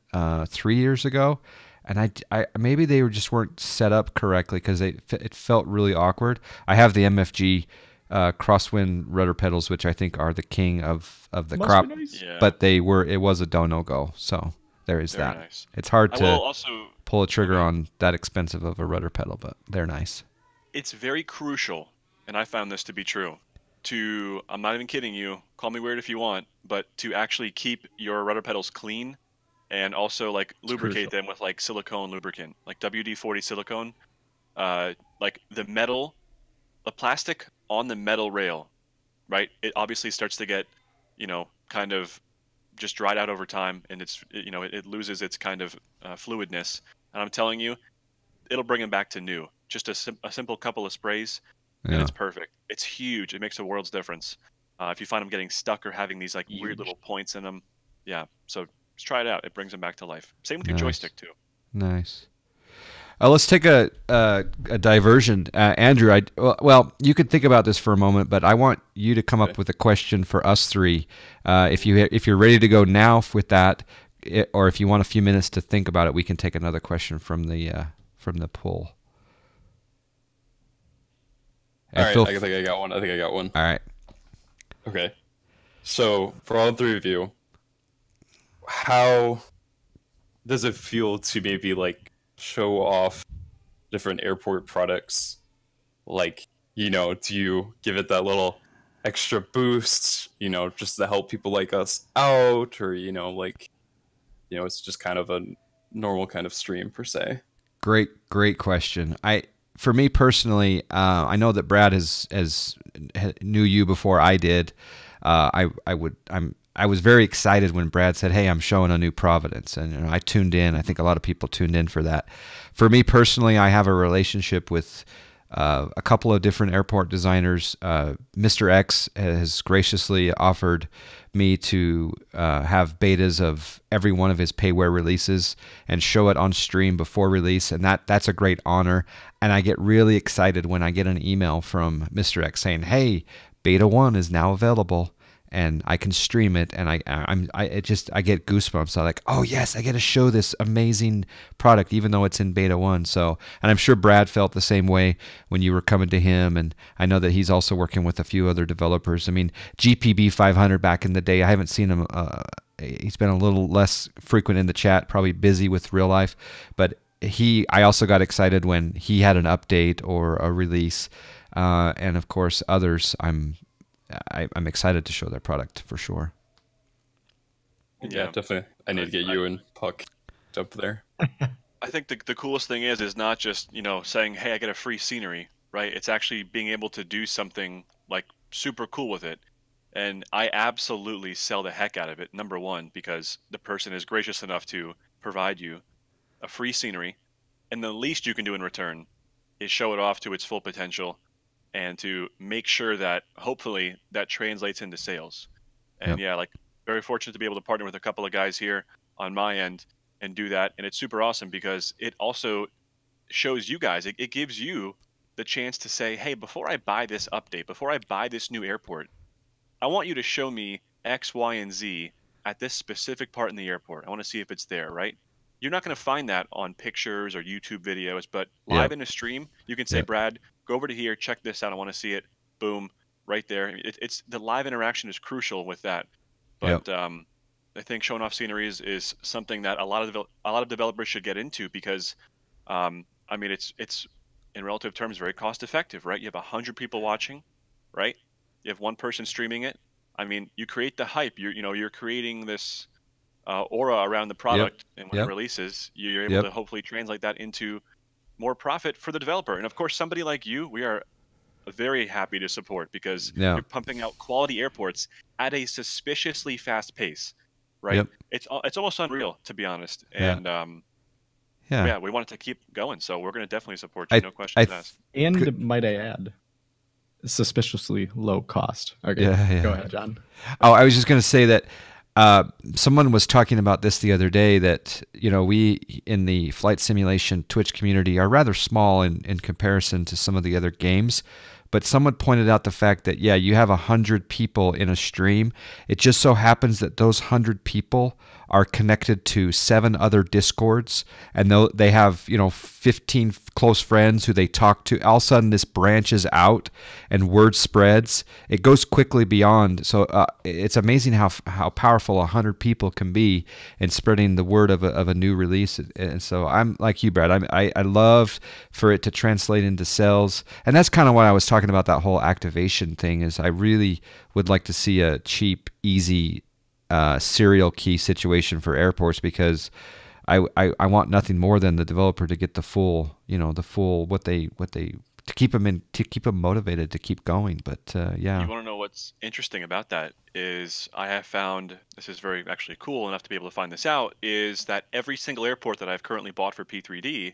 3 years ago, and I maybe they just weren't set up correctly because it felt really awkward. I have the MFG crosswind rudder pedals, which I think are the king of the must crop, be nice. Yeah. but it was a no go. So there is Very that. nice. It's hard I to will also. pull a trigger Okay. on that expensive of a rudder pedal, but they're nice. It's very crucial, and I found this to be true, I'm not even kidding you, call me weird if you want, but to actually keep your rudder pedals clean and also like lubricate crucial. them with like silicone lubricant, like WD-40 silicone, like the plastic on the metal rail, right? It obviously starts to get, kind of just dried out over time, and it loses its kind of fluidness. And I'm telling you, it'll bring them back to new. Just a simple couple of sprays, and Yeah. it's perfect. It's huge. It makes a world's difference. If you find them getting stuck or having these like weird Huge. little points in them, yeah. So just try it out. It brings them back to life. Same with your Nice. joystick too. Nice. Let's take a diversion, Andrew. Well, you could think about this for a moment, but I want you to come up Okay. with a question for us three. If you're ready to go now with that, or if you want a few minutes to think about it, we can take another question from the poll. All right, Phil- I think I got one. all right. Okay. So, for all three of you, how does it feel to maybe like show off different airport products? Like, do you give it that little extra boost, just to help people like us out, or it's just kind of a normal kind of stream per se? Great question. For me personally, I know that Brad knew you before I did. I was very excited when Brad said, "Hey, I'm showing a new Providence," and I tuned in. I think a lot of people tuned in for that. For me personally, I have a relationship with a couple of different airport designers. Mr. X has graciously offered me to have betas of every one of his payware releases and show it on stream before release, and that's a great honor. And I get really excited when I get an email from Mr. X saying, "Hey, beta 1 is now available." And I can stream it, and I get goosebumps. I'm like, oh yes, I get to show this amazing product, even though it's in beta 1. So, and I'm sure Brad felt the same way when you were coming to him, and I know that he's also working with a few other developers. I mean, GPB 500 back in the day, I haven't seen him. He's been a little less frequent in the chat, probably busy with real life, but I also got excited when he had an update or a release, and of course others. I'm excited to show their product for sure. Yeah, definitely. I need to get you and Puck up there. I think the coolest thing is not just, saying, hey, I get a free scenery, right? It's actually being able to do something like super cool with it. And I absolutely sell the heck out of it. Number one, because the person is gracious enough to provide you a free scenery. And the least you can do in return is show it off to its full potential and to make sure that hopefully that translates into sales. And Yep. yeah, like very fortunate to be able to partner with a couple of guys here on my end and do that. And it's super awesome because it also shows you guys, it gives you the chance to say, hey, before I buy this update, before I buy this new airport, I want you to show me X, Y, and Z at this specific part in the airport. I want to see if it's there, right? You're not going to find that on pictures or YouTube videos, but live Yep. in a stream, you can say, Yep. Brad, go over to here, check this out. I want to see it. Boom, right there. It's the live interaction is crucial with that. But I think showing off sceneries is something that a lot of developers should get into because, I mean, it's in relative terms very cost effective, right? You have 100 people watching, right? You have one person streaming it. I mean, you create the hype. You're creating this aura around the product, and when it Yep. releases, you're able Yep. to hopefully translate that into more profit for the developer. And of course, somebody like you, we are very happy to support because Yeah. you're pumping out quality airports at a suspiciously fast pace, right? Yep. It's almost unreal, to be honest. Yeah. And Yeah. yeah, we want it to keep going, so we're going to definitely support I- you. No questions asked. And Could- might I add, suspiciously low cost. Okay, Yeah. go ahead, John. Oh, I was just going to say that someone was talking about this the other day that, we in the flight simulation Twitch community are rather small in comparison to some of the other games. But someone pointed out the fact that, yeah, you have 100 people in a stream. It just so happens that those 100 people are connected to 7 other Discords, and they have 15 close friends who they talk to. All of a sudden, this branches out, and word spreads. It goes quickly beyond. So it's amazing how powerful 100 people can be in spreading the word of a new release. And so I'm like you, Brad. I love for it to translate into sales, and that's kind of what I was talking about. That whole activation thing is I really would like to see a cheap, easy serial key situation for airports because I want nothing more than the developer to get the full what they to keep them motivated to keep going. But yeah. You want to know what's interesting about that is I have found, this is very actually cool enough to be able to find this out, is that every single airport that I've currently bought for P3D,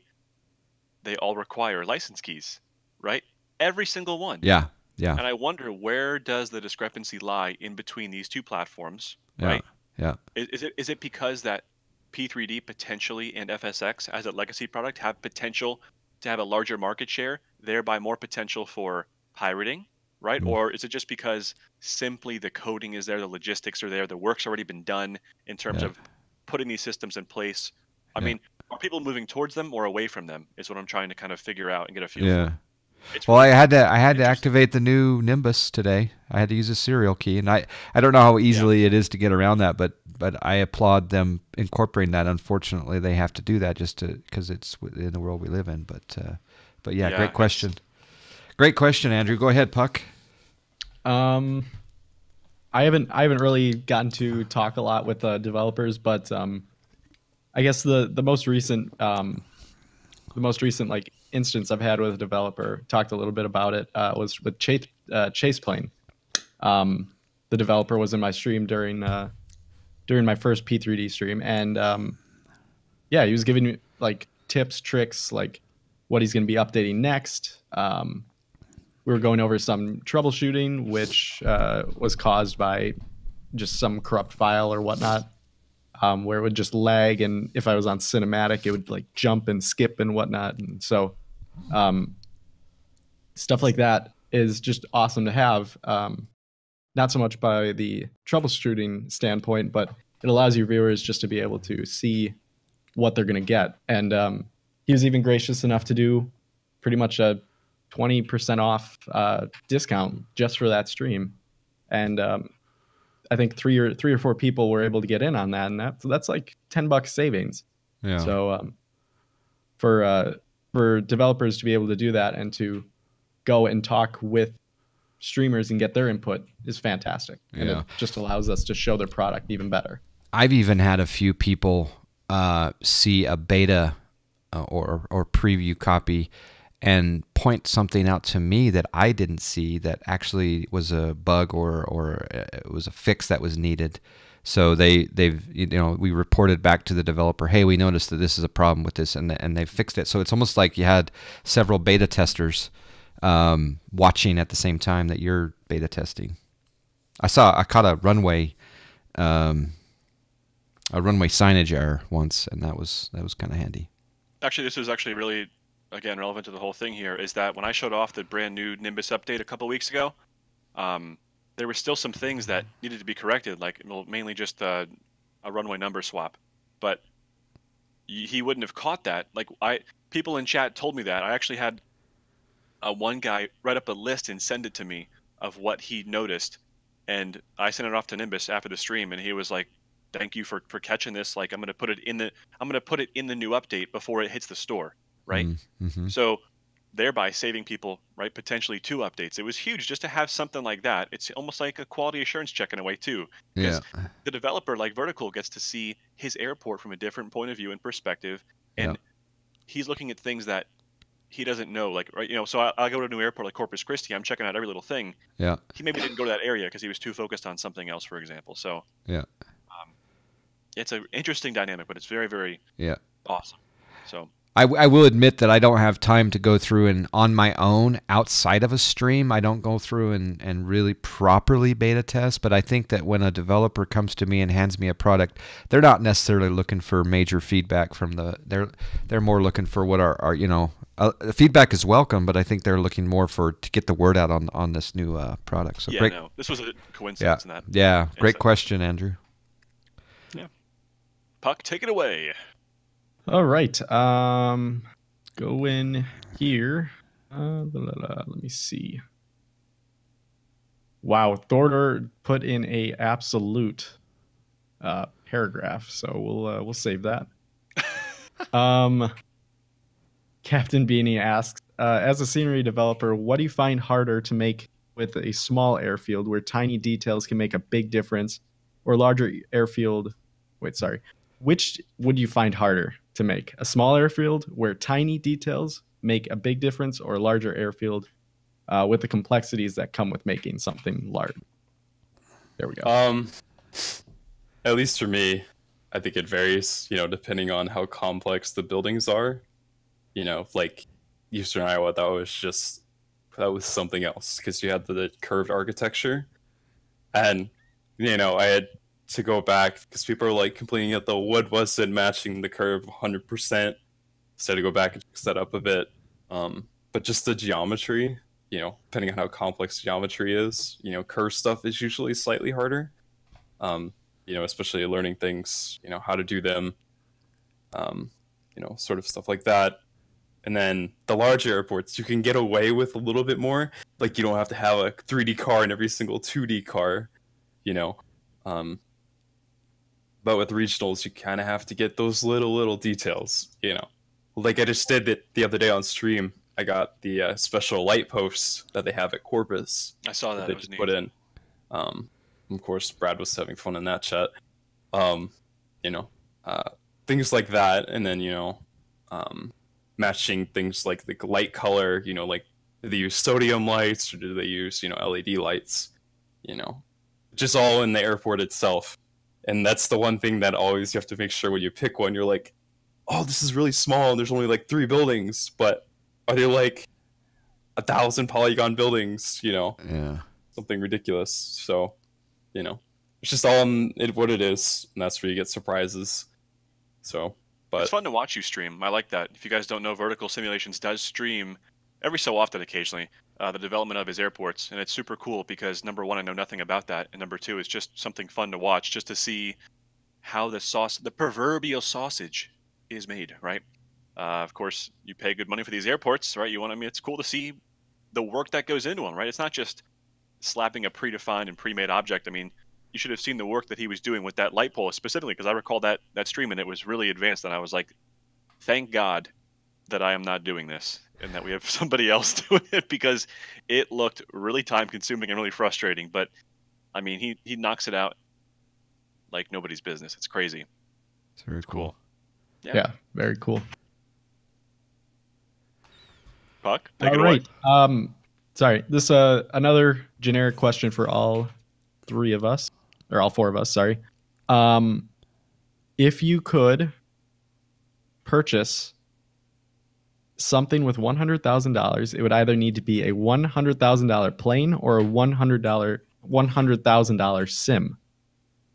they all require license keys, right? Every single one. Yeah. Yeah. And I wonder, where does the discrepancy lie in between these two platforms, Yeah. right? Yeah. Is it because that P3D potentially and FSX as a legacy product have potential to have a larger market share, thereby more potential for pirating, right? Mm. Or is it just because simply the coding is there, the logistics are there, the work's already been done in terms Yeah. of putting these systems in place? I Yeah. mean, are people moving towards them or away from them is what I'm trying to kind of figure out and get a feel Yeah. for. It's Well, really I had to interesting. activate the new Nimbus today. I had to use a serial key, and I don't know how easily it is to get around that, but I applaud them incorporating that. Unfortunately, they have to do that just because it's in the world we live in. But yeah, Yeah, great question. Great question, Andrew. Go ahead, Puck. I haven't really gotten to talk a lot with developers, but I guess the most recent like instance I've had with a developer, talked a little bit about it, was with Chase Plane. The developer was in my stream during my first P3D stream, and yeah, he was giving me like tips, tricks, like what he's going to be updating next. We were going over some troubleshooting, which was caused by just some corrupt file or whatnot, where it would just lag, and if I was on cinematic, it would like jump and skip and whatnot. And so stuff like that is just awesome to have. Not so much by the troubleshooting standpoint, but it allows your viewers just to be able to see what they're going to get. And he was even gracious enough to do pretty much a 20% off discount just for that stream. And I think three or four people were able to get in on that, and that's like $10 savings. Yeah. So for developers to be able to do that and to go and talk with streamers and get their input is fantastic. And Yeah. it just allows us to show their product even better. I've even had a few people see a beta or preview copy and point something out to me that I didn't see that actually was a bug or it was a fix that was needed. So they've we reported back to the developer, hey, we noticed that this is a problem with this, and they fixed it. So it's almost like you had several beta testers watching at the same time that you're beta testing. I caught a runway signage error once, and that was kind of handy. Actually, this is actually really, again, relevant to the whole thing here, is that when I showed off the brand new Nimbus update a couple weeks ago, there were still some things that needed to be corrected, like mainly just a runway number swap. But he wouldn't have caught that. Like people in chat told me that. I actually had one guy write up a list and send it to me of what he noticed, and I sent it off to Nimbus after the stream, and he was like, "Thank you for catching this. Like I'm gonna put it in the new update before it hits the store, right?" Mm-hmm. So thereby saving people, right, potentially 2 updates. It was huge just to have something like that. It's almost like a quality assurance check in a way too, because Yeah. the developer, like Vertical, gets to see his airport from a different point of view and perspective, and he's looking at things that he doesn't know. Like, right, so I go to a new airport like Corpus Christi. I'm checking out every little thing. Yeah. He maybe didn't go to that area because he was too focused on something else, for example. So Yeah. it's an interesting dynamic, but it's very, very awesome. So I will admit that I don't have time to go through and on my own outside of a stream. I don't go through and really properly beta test. But I think that when a developer comes to me and hands me a product, they're not necessarily looking for major feedback from they're more looking for what our feedback is welcome, but I think they're looking more to get the word out on this new product. So great. No, this was a coincidence in that. Yeah, great question, Andrew. Yeah, Puck, take it away. All right. Go in here. Let me see. Wow, Thorder put in a absolute paragraph, so we'll save that. Captain Beanie asks, as a scenery developer, what do you find harder to make with a small airfield where tiny details can make a big difference, or larger airfield? Wait, sorry. Which would you find harder to make? A small airfield where tiny details make a big difference, or a larger airfield with the complexities that come with making something large? There we go. At least for me, I think it varies, depending on how complex the buildings are. Like Eastern Iowa, that was something else, because you had the curved architecture. And, I had to go back because people are like complaining that the wood wasn't matching the curve 100%. So I had to go back and fix that up a bit. But just the geometry, depending on how complex geometry is, curve stuff is usually slightly harder. Especially learning things, how to do them, sort of stuff like that. And then the larger airports, you can get away with a little bit more. Like, you don't have to have a 3D car in every single 2D car, But with regionals, you kind of have to get those little details, Like I just did that the other day on stream. I got the special light posts that they have at Corpus. I saw that. They just put in. Of course, Brad was having fun in that chat. Things like that, and then matching things like the light color. Like, do they use sodium lights or do they use LED lights? Just all in the airport itself. And that's the one thing that always you have to make sure when you pick one. You're like, oh, this is really small and there's only like 3 buildings, but are they like 1,000 polygon buildings? Yeah. Something ridiculous. So, it's just all in what it is, and that's where you get surprises. So, but it's fun to watch you stream. I like that. If you guys don't know, VerticalSimulations does stream every so often, occasionally, the development of his airports, and it's super cool because number one, I know nothing about that, and number two, it's just something fun to watch, just to see how the proverbial sausage, is made. Right? Of course, you pay good money for these airports, right? It's cool to see the work that goes into them, right? It's not just slapping a predefined and pre-made object. You should have seen the work that he was doing with that light pole specifically, because I recall that stream and it was really advanced, and I was like, thank God that I am not doing this and that we have somebody else doing it, because it looked really time consuming and really frustrating. But he knocks it out like nobody's business. It's crazy. It's very cool. Yeah, very cool. Puck, take it All away. right. Sorry, this another generic question for all three of us, or all four of us. Sorry. If you could purchase something with $100,000, it would either need to be a $100,000 plane or a $100,000 sim.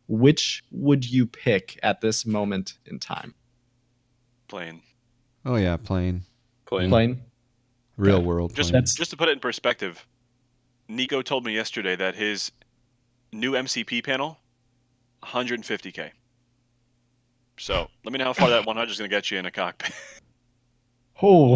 Which would you pick at this moment in time? Plane. Oh yeah, plane. Plane. Real Okay. world Just plane. just to put it in perspective, Nico told me yesterday that his new MCP panel, 150K. So let me know how far that 100 is going to get you in a cockpit. Oh.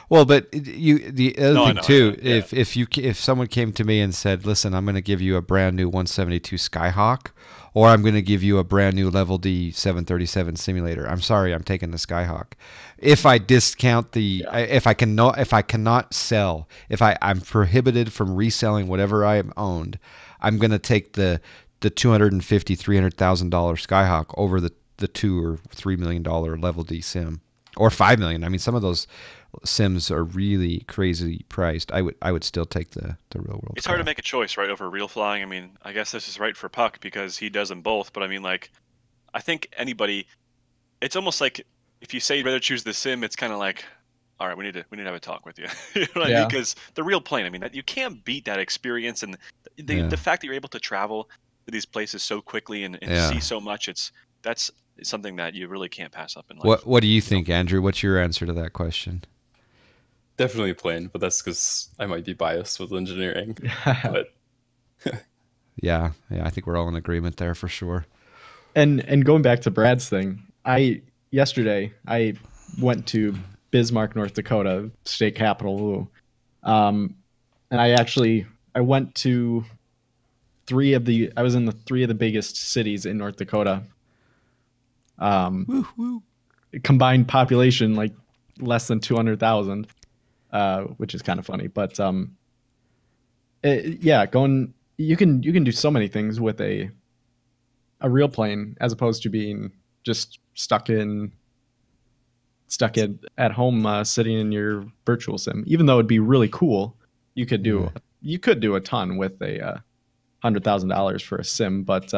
Well, but the other No, I thing know, too, yeah. if someone came to me and said, "Listen, I'm going to give you a brand new 172 Skyhawk, or I'm going to give you a brand new Level D 737 simulator," I'm sorry, I'm taking the Skyhawk. If I discount the, if I cannot sell, if I'm prohibited from reselling whatever I have owned, I'm going to take the $250,000-$300,000 Skyhawk over the $2 or $3 million Level D sim. Or $5 million. I mean, some of those sims are really crazy priced. I would still take the real world. It's hard to make a choice, right, over real flying. I mean, I guess this is right for Puck because he does them both. But I mean, like, I think anybody, it's almost like if you say you'd rather choose the sim, it's kind of like, all right, we need to have a talk with you. You know what I mean? Because the real plane, I mean, you can't beat that experience, and the fact that you're able to travel to these places so quickly and see so much, that's something that you really can't pass up in life. What do you think, Andrew? What's your answer to that question? Definitely plane, but that's because I might be biased with engineering. But yeah, I think we're all in agreement there for sure. And going back to Brad's thing, yesterday I went to Bismarck, North Dakota, state capital. And I went to I was in the 3 of the biggest cities in North Dakota. Combined population like less than 200,000, which is kind of funny. But you can do so many things with a real plane as opposed to being just stuck at home sitting in your virtual sim. Even though it'd be really cool, you could do a ton with a $100,000 for a sim. But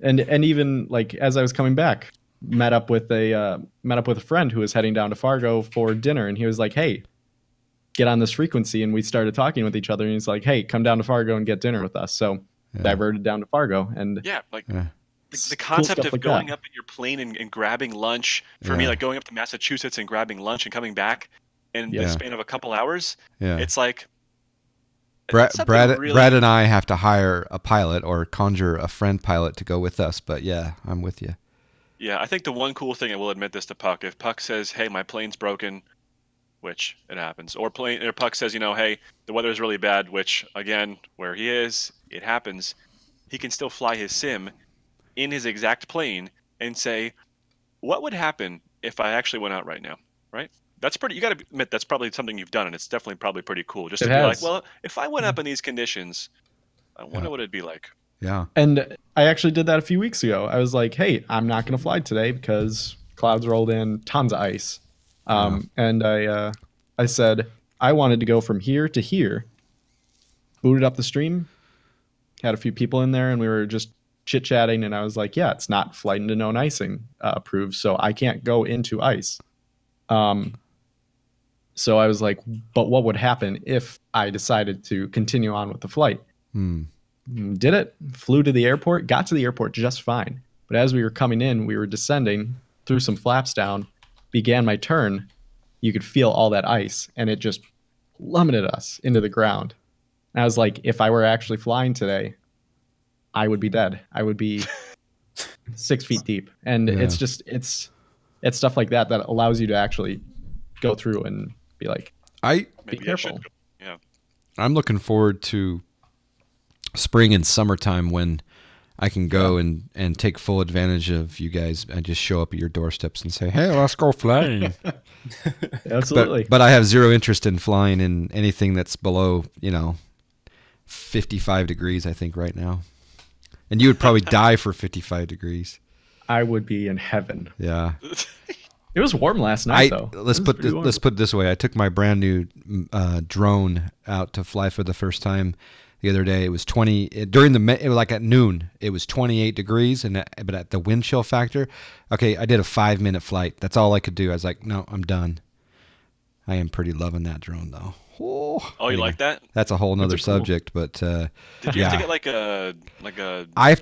and even like as I was coming back, met up with a friend who was heading down to Fargo for dinner, and he was like, "Hey, get on this frequency," and we started talking with each other, and he's like, "Hey, come down to Fargo and get dinner with us." So diverted down to Fargo, and the concept of going up in your plane and grabbing lunch for me, like going up to Massachusetts and grabbing lunch and coming back in the span of a couple hours. It's like Brad and I have to hire a pilot or conjure a friend pilot to go with us. But yeah, I'm with you. Yeah, I think the one cool thing, I will admit this to Puck, if Puck says, "Hey, my plane's broken," which it happens, or Puck says, "Hey, the weather is really bad," which again, where he is, it happens. He can still fly his sim in his exact plane and say, "What would happen if I actually went out right now?" Right? That's pretty. You got to admit that's probably something you've done, and it's definitely probably pretty cool. Just to be like, well, if I went up in these conditions, I wonder what it'd be like. Yeah. And I actually did that a few weeks ago. I was like, "Hey, I'm not going to fly today because clouds rolled in, tons of ice." And I said I wanted to go from here to here. Booted up the stream, had a few people in there, and we were just chit chatting. And I was like, "Yeah, it's not flight into known icing approved, so I can't go into ice." So I was like, "But what would happen if I decided to continue on with the flight?" Did it, flew to the airport, got to the airport just fine. But as we were coming in, we were descending, threw some flaps down, began my turn. You could feel all that ice, and it just plummeted us into the ground. And I was like, if I were actually flying today, I would be dead. I would be 6 feet deep. And it's stuff like that that allows you to actually go through and be like, be careful. I'm looking forward to spring and summertime when I can go and take full advantage of you guys. I just show up at your doorsteps and say, "Hey, let's go flying." Absolutely. But I have zero interest in flying in anything that's below, 55 degrees, I think, right now. And you would probably die for 55 degrees. I would be in heaven. Yeah. It was warm last night, though. Let's put it this way. I took my brand new drone out to fly for the first time the other day. It was 20 it was like at noon. It was 28 degrees, but at the wind chill factor, okay, I did a 5-minute flight. That's all I could do. I was like, no, I'm done. I am pretty loving that drone though. Oh, you anyway, like that? That's a whole nother Those are cool. subject, but Did you have to get like a I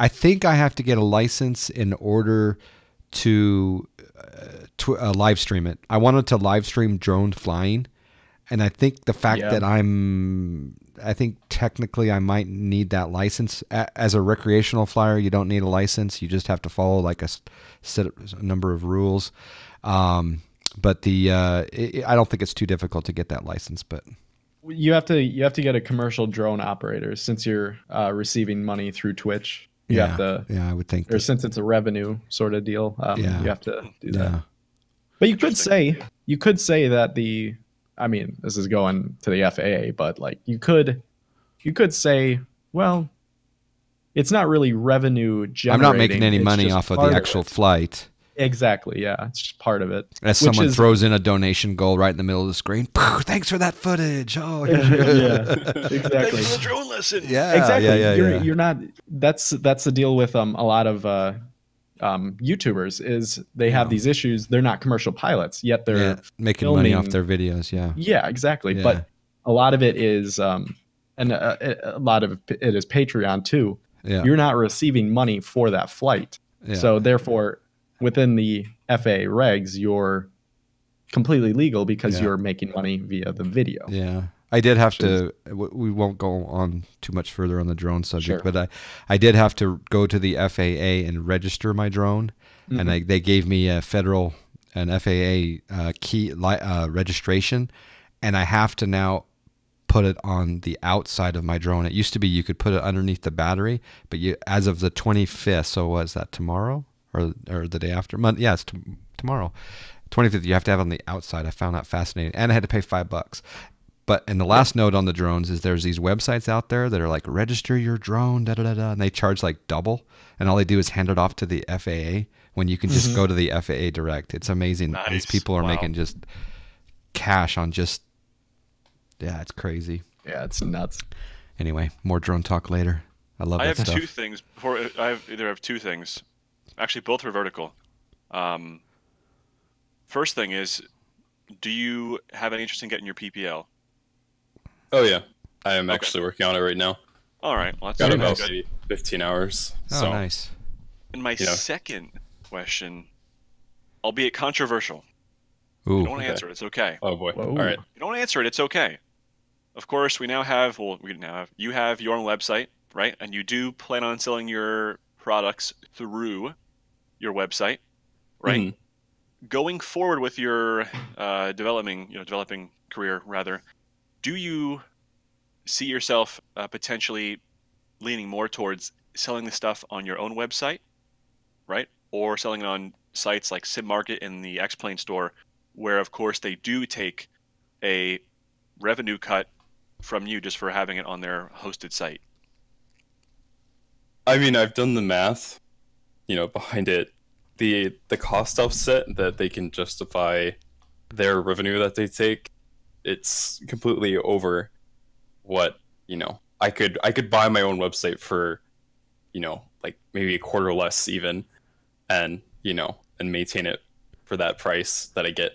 think I have to get a license in order to live stream it. I wanted to live stream drone flying, and I think the fact that I think technically I might need that license. As a recreational flyer, you don't need a license. You just have to follow like a number of rules. But I don't think it's too difficult to get that license. But you have to get a commercial drone operator since you're receiving money through Twitch. You have to. Yeah, I would think. Or since it's a revenue sort of deal, you have to do that. Yeah. But you could say that I mean, this is going to the FAA, but like you could say, well, it's not really revenue generating. I'm not making any money off of the actual flight. Exactly, yeah. It's just part of it. As someone throws in a donation goal right in the middle of the screen. Thanks for that footage. Oh, yeah, exactly. Thanks for the drone lesson. Yeah, exactly. You're not. That's the deal with a lot of YouTubers is they have these issues. They're not commercial pilots yet. They're making money off their videos. Yeah. Yeah, exactly. Yeah. But a lot of it is, and a lot of it is Patreon too. Yeah. You're not receiving money for that flight, so therefore, within the FAA regs, you're completely legal because you're making money via the video. Yeah. I did have to, we won't go on too much further on the drone subject, but I did have to go to the FAA and register my drone. Mm-hmm. And they gave me an FAA key registration, and I have to now put it on the outside of my drone. It used to be you could put it underneath the battery, but as of the 25th, so was that tomorrow? Or the day after? Yeah, it's tomorrow. 25th, you have to have it on the outside. I found that fascinating. And I had to pay $5. But and the last note on the drones is there's these websites out there that are like, register your drone, and they charge like double. And all they do is hand it off to the FAA when you can just go to the FAA direct. It's amazing. Nice. These people are making just cash on just, it's crazy. Yeah, it's nuts. Anyway, more drone talk later. I love that stuff. I have two things. I have two things. Actually, both are vertical. First thing is, do you have any interest in getting your PPL? Oh yeah, I am actually working on it right now. All right, well, that's got about about 15 hours. Oh, so nice. And my second question, albeit controversial. Ooh. You don't answer it. It's okay. Oh boy. Whoa. All right. You don't answer it. It's okay. Of course, you have your own website, right? And you do plan on selling your products through your website, right? Mm-hmm. Going forward with your developing career, rather, do you see yourself potentially leaning more towards selling the stuff on your own website, right? Or selling it on sites like SimMarket and the X-Plane store, where, of course, they do take a revenue cut from you just for having it on their hosted site? I mean, I've done the math, behind it. The cost offset that they can justify their revenue that they take, it's completely over what, I could buy my own website for, like maybe a quarter less even, and, and maintain it for that price that I get.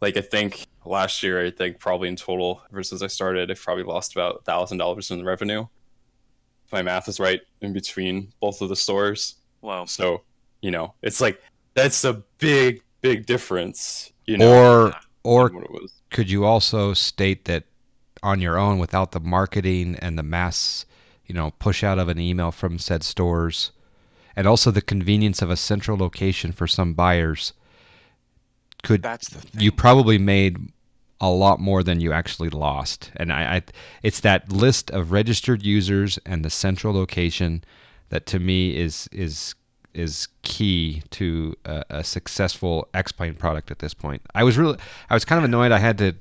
Like, I think last year, probably in total, ever since I started, I've probably lost about $1,000 in revenue. If my math is right, in between both of the stores. Wow. So, it's like, that's a big, big difference, Or what it was. Could you also state that on your own, without the marketing and the mass, push out of an email from said stores, and also the convenience of a central location for some buyers, That's the thing. You probably made a lot more than you actually lost. And it's that list of registered users and the central location that to me is key to a successful X-Plane product at this point. I was kind of annoyed I had to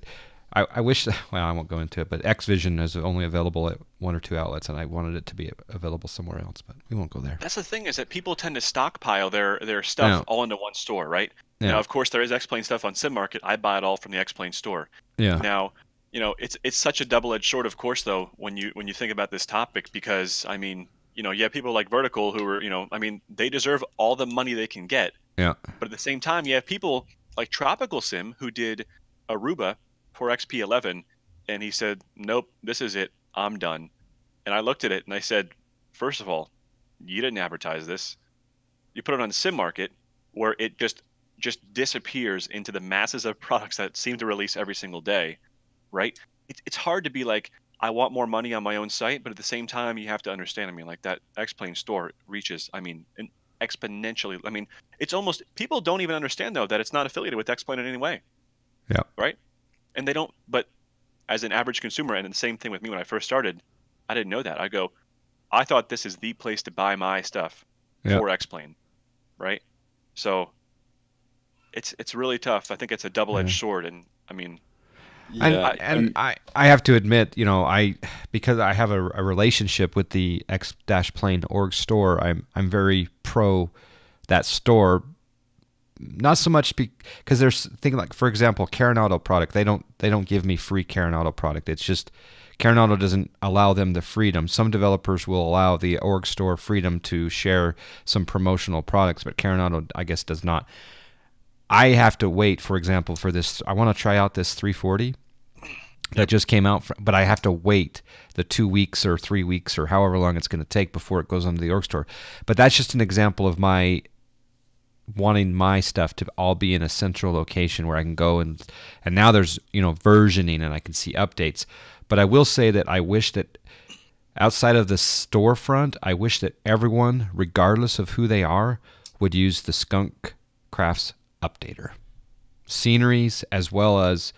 I wish. Well, I won't go into it, but Xvision is only available at 1 or 2 outlets, and I wanted it to be available somewhere else, but we won't go there. That's the thing, is that people tend to stockpile their stuff Yeah. all into one store, right? Yeah. Now, of course, there is X-Plane stuff on Sim Market. I buy it all from the X-Plane store. Yeah. Now, it's such a double-edged sword, of course, though, when you think about this topic, because I mean, you have people like Vertical who are, I mean, they deserve all the money they can get. Yeah. But at the same time, you have people like Tropical Sim who did Aruba for XP11, and he said, "Nope, this is it. I'm done." And I looked at it and I said, first of all, you didn't advertise this. You put it on Sim Market, where it just disappears into the masses of products that seem to release every single day, right? It's hard to be like, I want more money on my own site, but at the same time, you have to understand, I mean, like that X-Plane store reaches, I mean, exponentially. I mean, it's almost, people don't even understand, though, that it's not affiliated with X-Plane in any way. Yeah. Right? And they don't, but as an average consumer, and the same thing with me when I first started, I didn't know that. I thought this is the place to buy my stuff for X-Plane, right? So it's really tough. I think it's a double-edged sword, and I mean, Yeah, I have to admit, because I have a relationship with the X-Plane org store, I'm very pro that store. Not so much because there's things like, for example, Carenado product. They don't give me free Carenado product. It's just Carenado doesn't allow them the freedom. Some developers will allow the org store freedom to share some promotional products, but Carenado, I guess, does not. I have to wait, for example, for this. I want to try out this 340 that just came out, but I have to wait the 2 weeks or 3 weeks or however long it's going to take before it goes onto the org store. But that's just an example of my wanting my stuff to all be in a central location where I can go and now there's versioning and I can see updates. But I will say that I wish that outside of the storefront, I wish that everyone, regardless of who they are, would use the Skunk Crafts updater. Sceneries as well as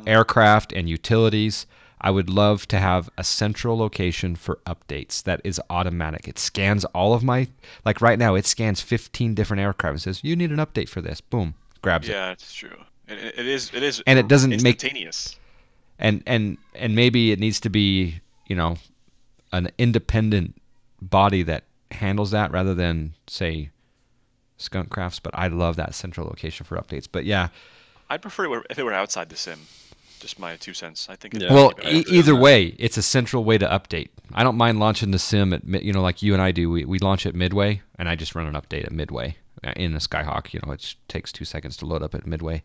aircraft and utilities. I would love to have a central location for updates that is automatic. It scans all of my, like right now, it scans 15 different aircraft and says, you need an update for this. Boom, grabs it. Yeah, it's true. It is, and it doesn't instantaneous. And maybe it needs to be, an independent body that handles that rather than, say, Skunk Crafts. But I love that central location for updates. But yeah, I'd prefer it if it were outside the sim. Just my 2 cents. I think. Well, either way, it's a central way to update. I don't mind launching the sim at like you and I do. We launch at midway, and I just run an update at midway in the Skyhawk. It takes 2 seconds to load up at midway.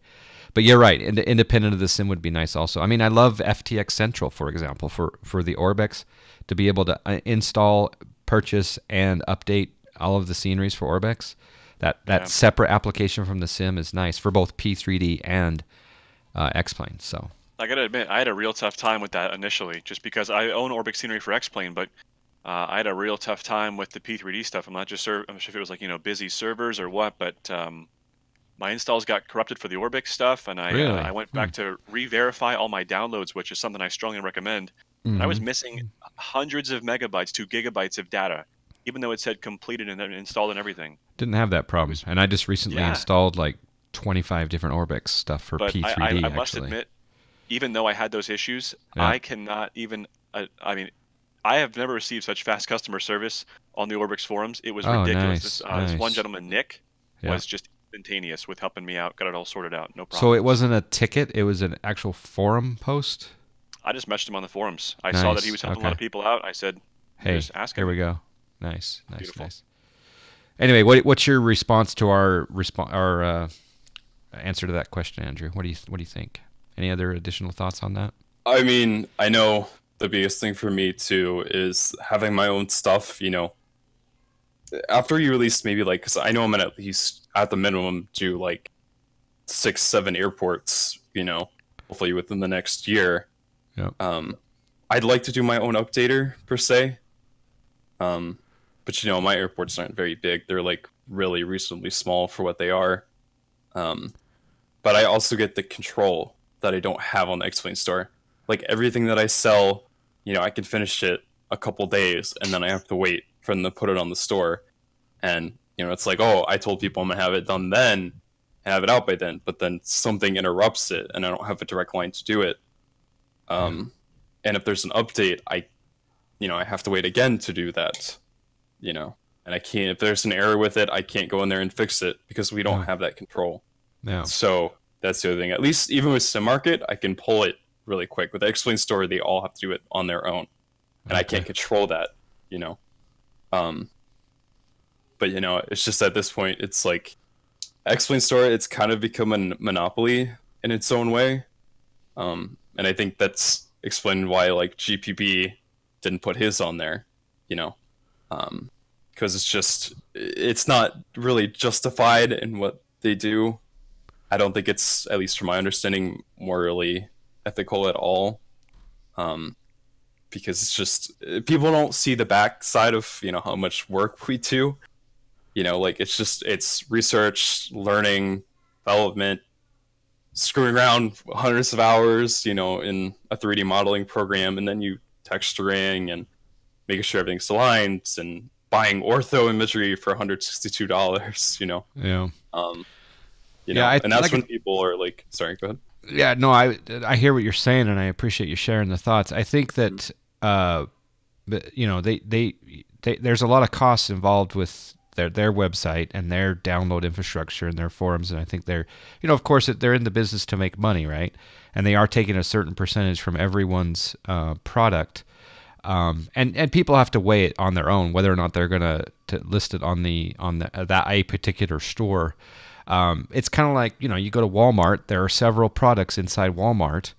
But you're right. Independent of the sim would be nice also. I mean, I love FTX Central, for example, for the Orbex to be able to install, purchase, and update all of the sceneries for Orbex. That separate application from the sim is nice for both P3D and X-Plane. So. I gotta admit, I had a real tough time with that initially, just because I own Orbex scenery for X-Plane, but I had a real tough time with the P3D stuff. I'm not sure if it was like busy servers or what, but my installs got corrupted for the Orbex stuff, and I went back to re-verify all my downloads, which is something I strongly recommend. Mm-hmm. And I was missing hundreds of megabytes to gigabytes of data, even though it said completed and installed and everything. Didn't have that problem, and I just recently installed like 25 different Orbex stuff for P3D. I must admit, even though I had those issues, I cannot even. I mean, I have never received such fast customer service on the Orbex forums. It was ridiculous. Nice. This one gentleman, Nick, was just instantaneous with helping me out. Got it all sorted out. No problem. So it wasn't a ticket; it was an actual forum post. I just messaged him on the forums. I saw that he was helping a lot of people out. I said, "Hey, just ask him." Here we go. Nice. Anyway, what's your response to our answer to that question, Andrew? What do you think? Any other additional thoughts on that? I mean, I know the biggest thing for me too is having my own stuff. After you release maybe because I know I'm gonna at least at the minimum do like 6-7 airports. Hopefully within the next year. Yep. I'd like to do my own updater per se. But my airports aren't very big. They're like really reasonably small for what they are. But I also get the control that I don't have on the X-Plane store. Like everything that I sell, I can finish it a couple days and then I have to wait for them to put it on the store. And, it's like, oh, I told people I'm going to have it done then and have it out by then, but then something interrupts it and I don't have a direct line to do it. And if there's an update, I have to wait again to do that, and I can't, if there's an error with it, I can't go in there and fix it because we don't have that control. Yeah. So that's the other thing. At least even with SimMarket, I can pull it really quick. With the Explain Store, they all have to do it on their own, and I can't control that, But it's just at this point, it's like Explain Store. It's kind of become a monopoly in its own way, and I think that's explained why like GPB didn't put his on there, because it's not really justified in what they do. I don't think it's, at least from my understanding, morally ethical at all. Because it's just, people don't see the backside of how much work we do. Like it's research, learning, development, screwing around hundreds of hours, in a 3D modeling program, and then you texturing and making sure everything's aligned and buying ortho imagery for $162, Yeah. And that's when people are like, sorry, go ahead. Yeah, no, I hear what you're saying, and I appreciate you sharing the thoughts. I think that there's a lot of costs involved with their website and their download infrastructure and their forums, and I think they're, of course, they're in the business to make money, right? And they are taking a certain percentage from everyone's product, and people have to weigh it on their own whether or not they're going to list it on that a particular store. It's kind of like, you go to Walmart, there are several products inside Walmart,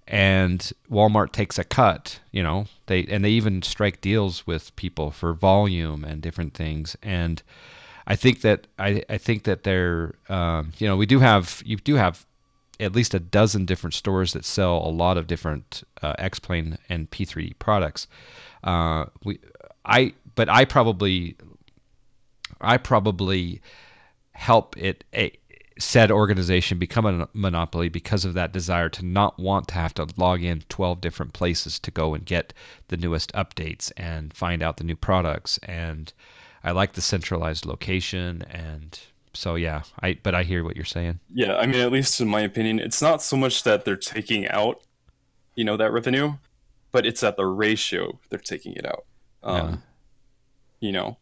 and Walmart takes a cut, they even strike deals with people for volume and different things. And I think that they're, you do have at least a dozen different stores that sell a lot of different X-Plane and P3D products. I probably help said organization become a monopoly because of that desire to not want to have to log in 12 different places to go and get the newest updates and find out the new products. And I like the centralized location, and so yeah, but I hear what you're saying. Yeah, I mean, at least in my opinion, it's not so much that they're taking out, that revenue, but it's at the ratio they're taking it out.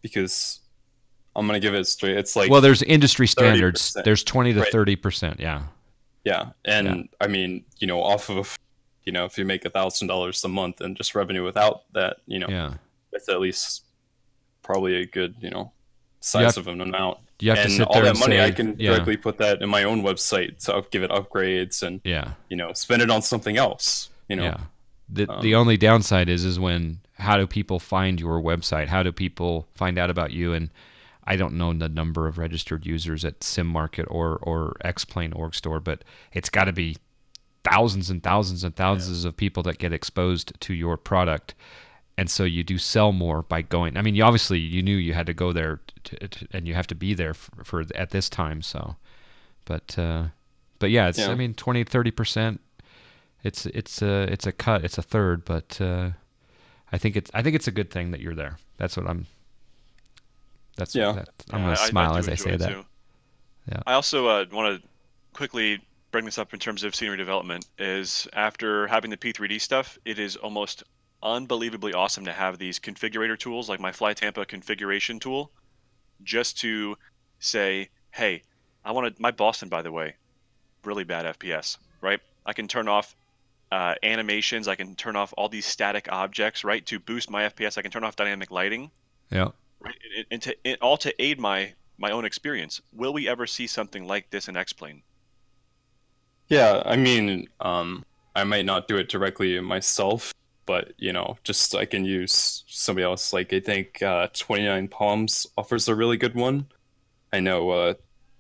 Because I'm going to give it straight. It's like, well, there's industry standards. 30%. There's 20 to 30%. Yeah. Yeah. And I mean, off of, if you make $1,000 a month and just revenue without that, that's at least probably a good, size of an amount. You have to sit all there that and money, say, I can directly put that in my own website to give it upgrades and, spend it on something else, Yeah. The only downside is when, how do people find your website? How do people find out about you? And I don't know the number of registered users at SimMarket or X-Plane Org Store, but it's got to be thousands and thousands and thousands of people that get exposed to your product. And so you do sell more by going. I mean, you knew you had to go there, and you have to be there for at this time. So, but yeah, it's, I mean, 20-30%. It's a cut. It's a third, but I think it's a good thing that you're there. That's what I'm. I'm gonna smile as I say that. Too. Yeah. I also want to quickly bring this up in terms of scenery development. Is after having the P3D stuff, it is almost unbelievably awesome to have these configurator tools like my Fly Tampa configuration tool, just to say, hey, I wanted my Boston, by the way, really bad FPS, right? I can turn off animations. I can turn off all these static objects, right, to boost my FPS. I can turn off dynamic lighting. Yeah. Right, and to aid my own experience. Will we ever see something like this in X-Plane? Yeah, I mean, I might not do it directly myself, but just I can use somebody else. Like I think 29 Palms offers a really good one. I know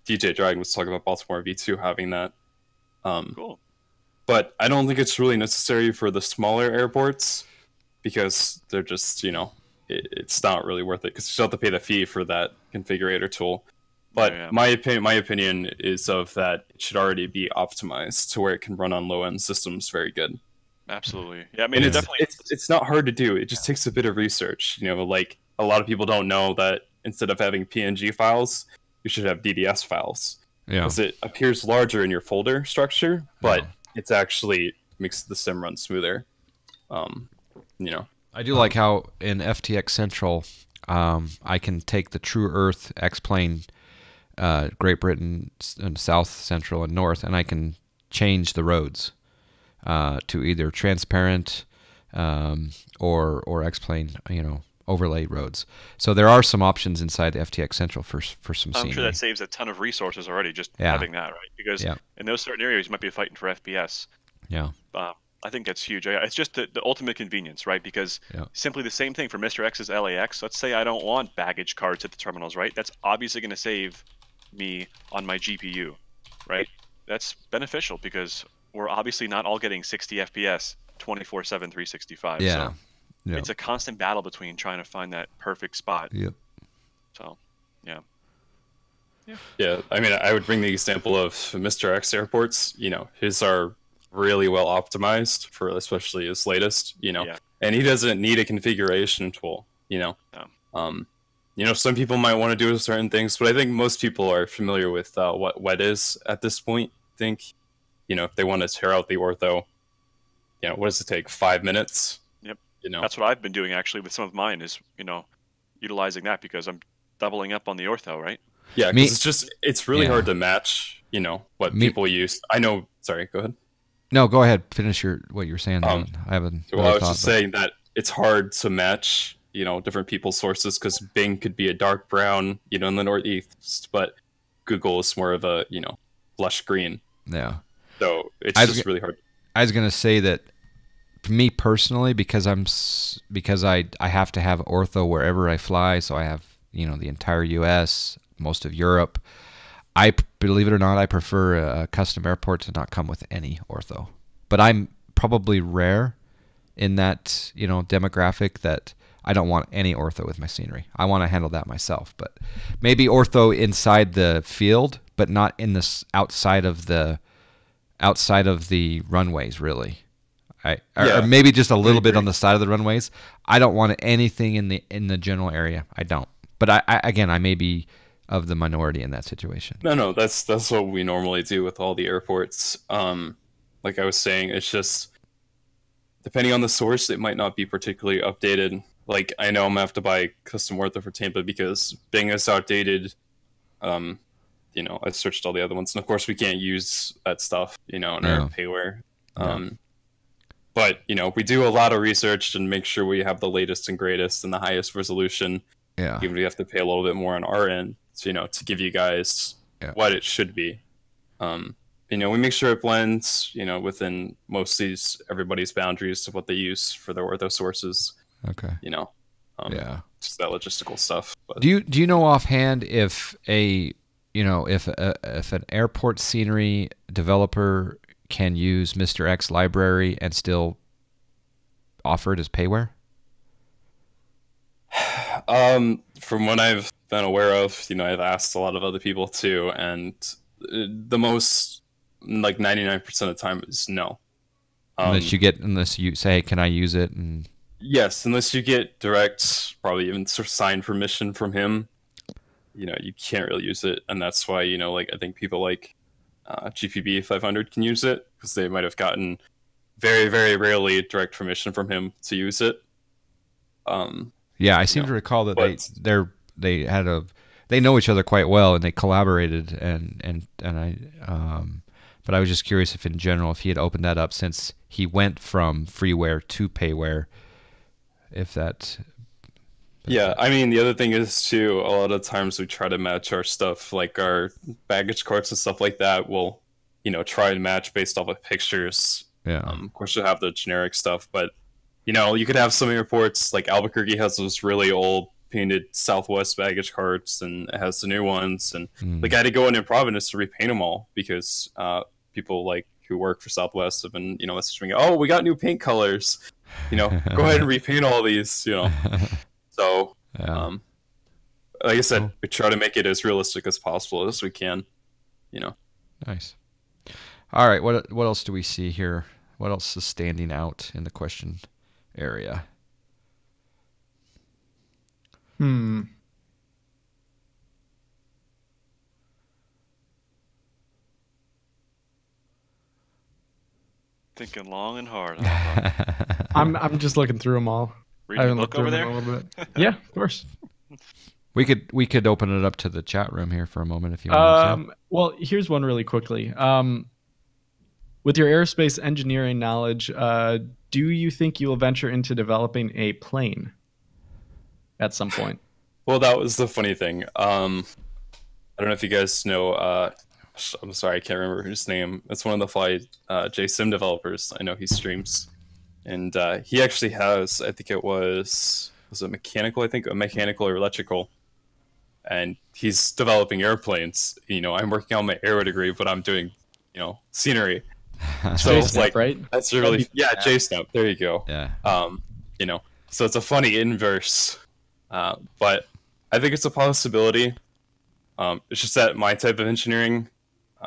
DJ Dragon was talking about Baltimore V2 having that. Cool. But I don't think it's really necessary for the smaller airports because they're just it's not really worth it because you still have to pay the fee for that configurator tool. But my opinion is of that it should already be optimized to where it can run on low-end systems very good. Absolutely. Yeah, I mean, it's not hard to do. It just takes a bit of research. Like a lot of people don't know that instead of having PNG files, you should have DDS files. Yeah. Because it appears larger in your folder structure, but it's actually makes the sim run smoother. You know. I do like how in FTX Central, I can take the True Earth X-plane, Great Britain, and South Central and North, and I can change the roads to either transparent or X-plane, overlay roads. So there are some options inside FTX Central for some I'm scenery. sure that saves a ton of resources already just Yeah. having that, right? Because Yeah. in those certain areas, you might be fighting for FPS. Yeah. I think that's huge. It's just the ultimate convenience, right? Because simply the same thing for Mr. X's LAX. Let's say I don't want baggage carts at the terminals, right? That's obviously going to save me on my GPU, right? That's beneficial because we're obviously not all getting 60 FPS 24/7, 365. Yeah. So it's a constant battle between trying to find that perfect spot. Yep. So, yeah. Yeah, I mean, I would bring the example of Mr. X airports. His are really well optimized for especially his latest. And he doesn't need a configuration tool. Some people might want to do certain things, but I think most people are familiar with what wet is at this point. I think, if they want to tear out the ortho, what does it take? 5 minutes? Yep. That's what I've been doing actually with some of mine is, utilizing that because I'm doubling up on the ortho, right? Yeah, because it's really hard to match, what people use. I know. Sorry, go ahead. No, go ahead. Finish what you're saying. I haven't. I was just saying that it's hard to match, different people's sources because Bing could be a dark brown, in the Northeast, but Google is more of a, blush green. Yeah. So it's just really hard. I was gonna say that for me personally, because I have to have ortho wherever I fly, so I have the entire U.S., most of Europe. I believe it or not, I prefer a custom airport to not come with any ortho. But I'm probably rare in that demographic that I don't want any ortho with my scenery. I want to handle that myself. But maybe ortho inside the field, but not in this outside of the runways really. Or maybe just a little bit on the side of the runways. I don't want anything in the general area. I don't. But I may be of the minority in that situation. No, that's what we normally do with all the airports. Like I was saying, it's just depending on the source, it might not be particularly updated. Like I know I'm gonna have to buy custom ortho for Tampa because Bing is outdated. I searched all the other ones, and of course we can't use that stuff, in our payware. But we do a lot of research and make sure we have the latest and greatest and the highest resolution. Yeah. Even if we have to pay a little bit more on our end, to give you guys what it should be. We make sure it blends, within everybody's boundaries of what they use for their ortho sources. Okay. Just that logistical stuff. But. Do you know offhand if if an airport scenery developer can use Mr. X library and still offer it as payware? From what I've been aware of, I've asked a lot of other people too, and the most, like 99% of the time, is no. Unless you say, "Can I use it?" And yes, unless you get direct, probably even sort of signed permission from him, you can't really use it, and that's why I think people like GPB 500 can use it because they might have gotten very, very rarely direct permission from him to use it. Yeah, I seem to recall that they know each other quite well and they collaborated and but I was just curious if in general if he had opened that up since he went from freeware to payware, if that. I mean the other thing is too, a lot of times we try to match our stuff, like our baggage carts and stuff like that. We'll try and match based off of pictures. Yeah. Of course you'll have the generic stuff, but you could have some airports, like Albuquerque has those really old painted Southwest baggage carts, and it has the new ones. And I had to go in Providence to repaint them all because people who work for Southwest have been, messaging me, "Oh, we got new paint colors. Go ahead and repaint all these." So, like I said, we try to make it as realistic as possible as we can. Nice. All right. What else do we see here? What else is standing out in the question area? Thinking long and hard. Huh? I'm just looking through them all. I Reading the haven't book looked through over them there? in a little bit. Yeah, of course. We could open it up to the chat room here for a moment if you want to. Well, here's one really quickly. With your aerospace engineering knowledge, do you think you'll venture into developing a plane at some point? Well, that was the funny thing. I don't know if you guys know. I'm sorry, I can't remember his name. It's one of the Fly Sim developers. I know he streams, and he actually has. I think it was it mechanical? I think a mechanical or electrical. And he's developing airplanes. I'm working on my aero degree, but I'm doing, scenery. So it's like, right? that's really, JSNAP. There you go. Yeah. So it's a funny inverse, but I think it's a possibility. It's just that my type of engineering,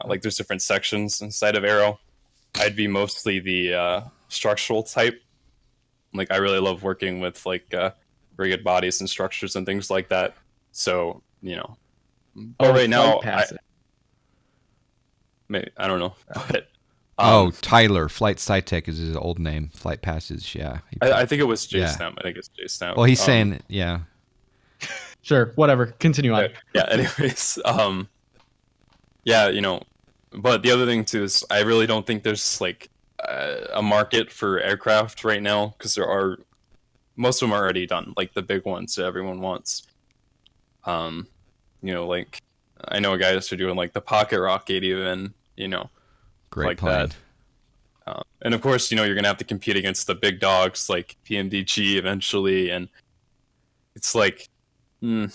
like there's different sections inside of aero. I'd be mostly the structural type. Like I really love working with like rigid bodies and structures and things like that. So. But right now, I don't know. But Tyler, Flight SciTech is his old name. Flight Passage, yeah. I think it was JSNAP. I think it's JSNAP. Well, he's saying, yeah. Sure, whatever. Continue on. Yeah. Anyways, But the other thing too is I really don't think there's like a market for aircraft right now because most of them are already done, like the big ones that everyone wants. Like I know guys are doing like the pocket rocket even, Great like plane. that. And of course, you're gonna have to compete against the big dogs like PB&J eventually, and it's like, I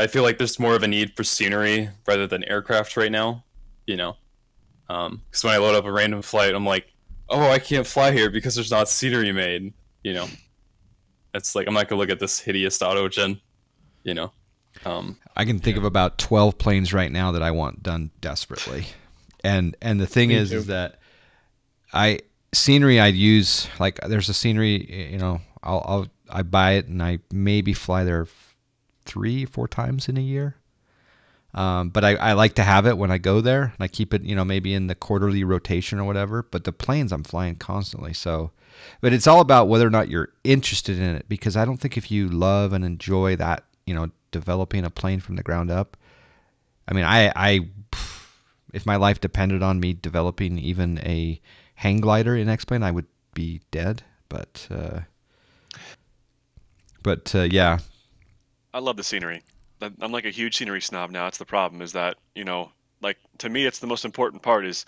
feel like there's more of a need for scenery rather than aircraft right now, because when I load up a random flight, I'm like, oh, I can't fly here because there's not scenery made, It's like I'm not gonna look at this hideous autogen. I can think of about 12 planes right now that I want done desperately, and the thing is that scenery I'd use, like there's a scenery, I buy it and I maybe fly there 3-4 times in a year, but I like to have it when I go there and I keep it maybe in the quarterly rotation or whatever. But the planes I'm flying constantly, so. But it's all about whether or not you're interested in it, because I don't think if you love and enjoy that, developing a plane from the ground up. I mean, if my life depended on me developing even a hang glider in X-Plane, I would be dead. But yeah. I love the scenery. I'm like a huge scenery snob now. It's the problem is that, like to me, it's the most important part is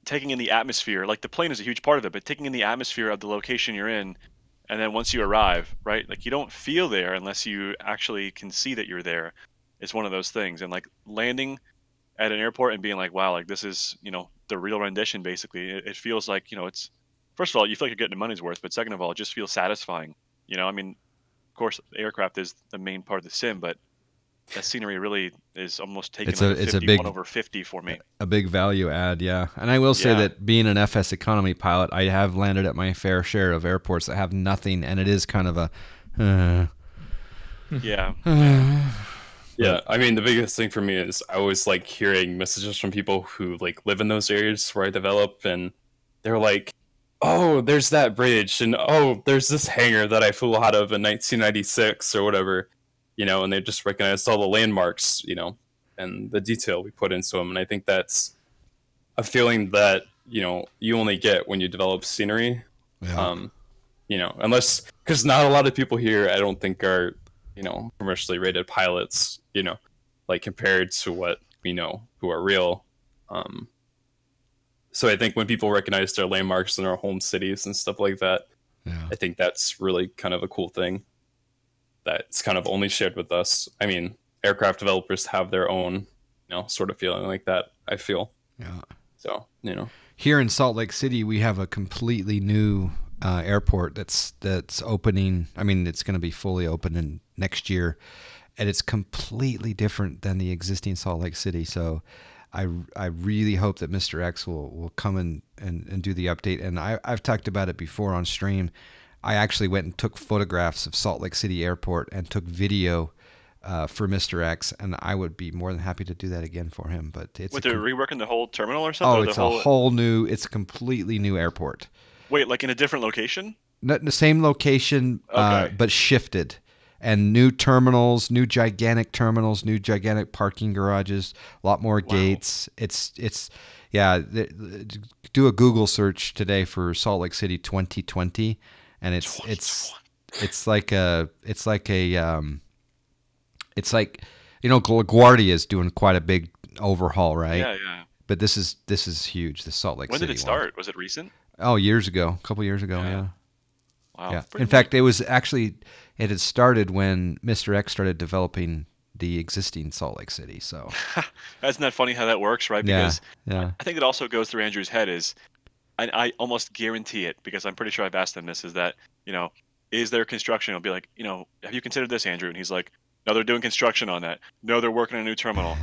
taking in the atmosphere. Like the plane is a huge part of it, but taking in the atmosphere of the location you're in. And then once you arrive, right, like you don't feel there unless you actually can see that you're there. It's one of those things. And like landing at an airport and being like, wow, like this is, the real rendition, basically. It feels like, it's, first of all, you feel like you're getting your money's worth. But second of all, it just feels satisfying. I mean, of course, the aircraft is the main part of the sim, but that scenery really is almost taking it's a big 1/50 for me. A big value add, yeah. And I will say that being an FS economy pilot, I have landed at my fair share of airports that have nothing, and it is kind of a yeah. Yeah, I mean, the biggest thing for me is I always like hearing messages from people who like live in those areas where I develop, and they're like, oh, there's that bridge, and oh, there's this hangar that I flew out of in 1996 or whatever. And they just recognized all the landmarks, and the detail we put into them. And I think that's a feeling that, you only get when you develop scenery. Yeah. Unless, because not a lot of people here, I don't think are, commercially rated pilots, like compared to what we know who are real. So I think when people recognize their landmarks in their home cities and stuff like that, I think that's really kind of a cool thing. That's kind of only shared with us. I mean, aircraft developers have their own, sort of feeling like that, I feel. Yeah. So, Here in Salt Lake City, we have a completely new airport that's opening. I mean, it's going to be fully open in next year, and it's completely different than the existing Salt Lake City. So I really hope that Mr. X will come and do the update. And I've talked about it before on stream. I actually went and took photographs of Salt Lake City Airport and took video for Mr. X, and I would be more than happy to do that again for him. But it's What, they're reworking the whole terminal or something? Or it's the a whole new, it's a completely new airport. Wait, like in a different location? Not the same location, Okay. but shifted. And new terminals, new gigantic terminals, new gigantic parking garages, a lot more gates. It's yeah. Do a Google search today for Salt Lake City 2020, and it's like LaGuardia is doing quite a big overhaul, right? Yeah, yeah. But this is huge. The Salt Lake When City did it start? Was it recent? Oh, years ago, a couple years ago, yeah. Wow. Yeah. Pretty In fact, it had started when Mr. X started developing the existing Salt Lake City. So isn't that funny how that works, right? Because yeah. I think it also goes through Andrew's head is, I almost guarantee it because I'm pretty sure I've asked him this, is that, is there construction? I'll be like, have you considered this, Andrew? And he's like, no, they're doing construction on that. No, they're working on a new terminal.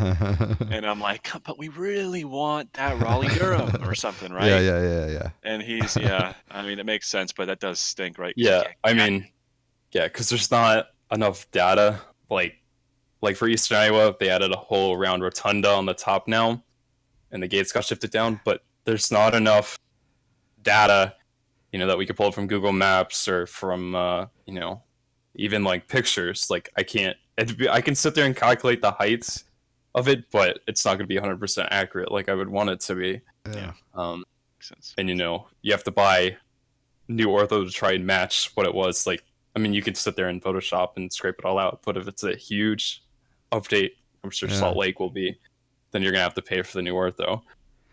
And I'm like, but we really want that Raleigh-Durham or something, right? Yeah. And he's, I mean, it makes sense, but that does stink, right? Yeah, I mean, yeah, because there's not enough data. Like for Eastern Iowa, they added a whole round rotunda on the top now, and the gates got shifted down, but there's not enough data, that we could pull from Google Maps or from, even like pictures. Like I can sit there and calculate the heights of it, but it's not going to be 100% accurate like I would want it to be. Yeah. Makes sense. And you have to buy new ortho to try and match what it was. Like, I mean, you can sit there in Photoshop and scrape it all out, but if it's a huge update, I'm sure Salt Lake will be, then you're gonna have to pay for the new ortho.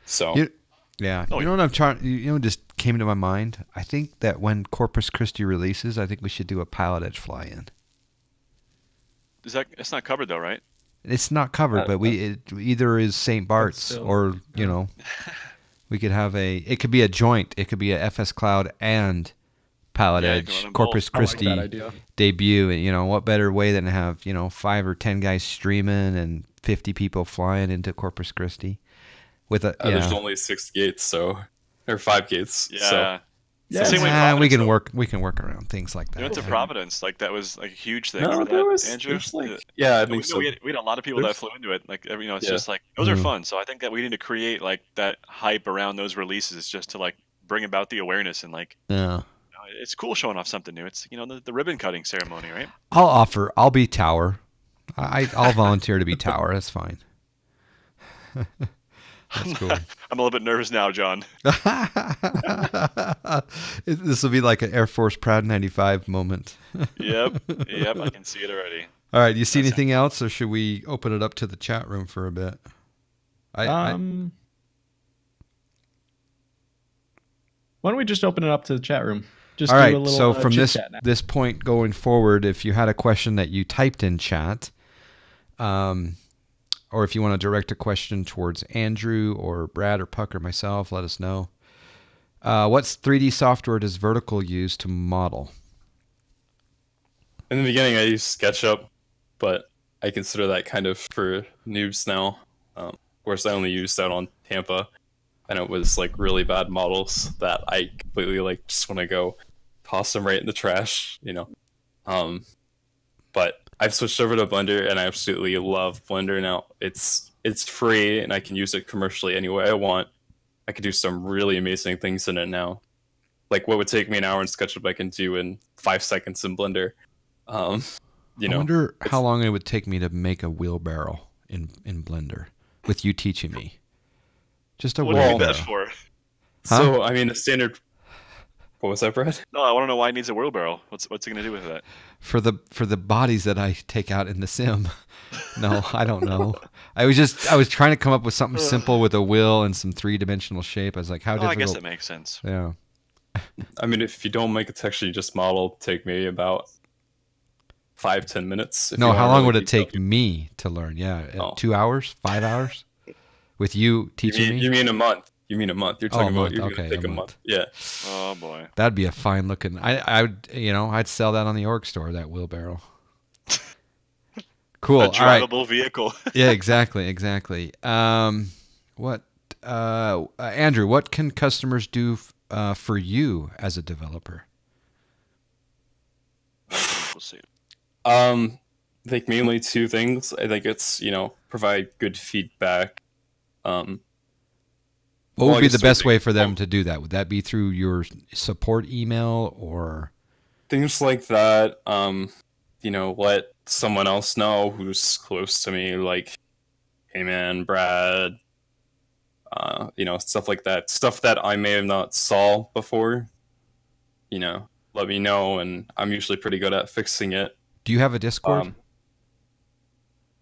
So you know what I'm trying? Just came to my mind. I think that when Corpus Christi releases, I think we should do a pilot edge fly-in. It's not covered though, right? It's not covered, but it either is St. Bart's or we could have it could be a joint. It could be a FS Cloud and Pilot Edge Corpus Christi debut. And what better way than to have 5 or 10 guys streaming and 50 people flying into Corpus Christi with there's only 6 gates, or 5 gates. Yeah. So. Yeah, we can work around things like that. We went to Providence, like that was like a huge thing. No, Remember that, Andrew? I think so. We had a lot of people that flew into it. Like it's just like those are fun. So I think that we need to create like that hype around those releases, just to like bring about the awareness and like. Yeah. It's cool showing off something new. It's the ribbon cutting ceremony, right? I'll be Tower. I'll volunteer to be Tower. That's fine. That's cool. I'm a little bit nervous now, John. This will be like an Air Force Proud 95 moment. Yep, I can see it already. All right, you see anything else, or should we open it up to the chat room for a bit? Why don't we just open it up to the chat room? Just all right, do a little, so from this point going forward, if you had a question that you typed in chat, or if you want to direct a question towards Andrew or Brad or Puck or myself, let us know. What 3D software does Vertical use to model? In the beginning, I used SketchUp, but I consider that kind of for noobs now. Of course, I only used that on Tampa, and it was like really bad models that I completely just want to go toss them right in the trash, But I've switched over to Blender, and I absolutely love Blender now. It's free, and I can use it commercially any way I want. I can do some really amazing things in it now. Like what would take me an hour in SketchUp, I can do in 5 seconds in Blender. I wonder how long it would take me to make a wheelbarrow in Blender with you teaching me. Just a wheelbarrow. What do you need that for? Huh? So, I mean, the standard... What was that, Brad? No, I want to know why it needs a wheelbarrow. What's it going to do with that? For the bodies that I take out in the sim. No, I don't know. I was trying to come up with something simple with a wheel and some 3-dimensional shape. I was like, how difficult? I guess that makes sense. Yeah. I mean, if you don't make a texture, you just model, take maybe about 5-10 minutes. No, how long would it take me to learn? Yeah, 2 hours, 5 hours, with you teaching me. You mean a month? You're talking about you're okay, gonna take a month. Yeah. Oh boy. That'd be a fine looking. I'd sell that on the org store. That wheelbarrow. Cool. A drivable vehicle. Yeah, exactly. Andrew? What can customers do for you as a developer? We'll see. think mainly two things. I think it's, provide good feedback. What Well, would I be guess the three best way things. for them to do that? Would that be through your support email or? Things like that. Let someone else know who's close to me, like, hey man, Brad, stuff like that. Stuff that I may have not saw before, let me know, and I'm usually pretty good at fixing it. Do you have a Discord?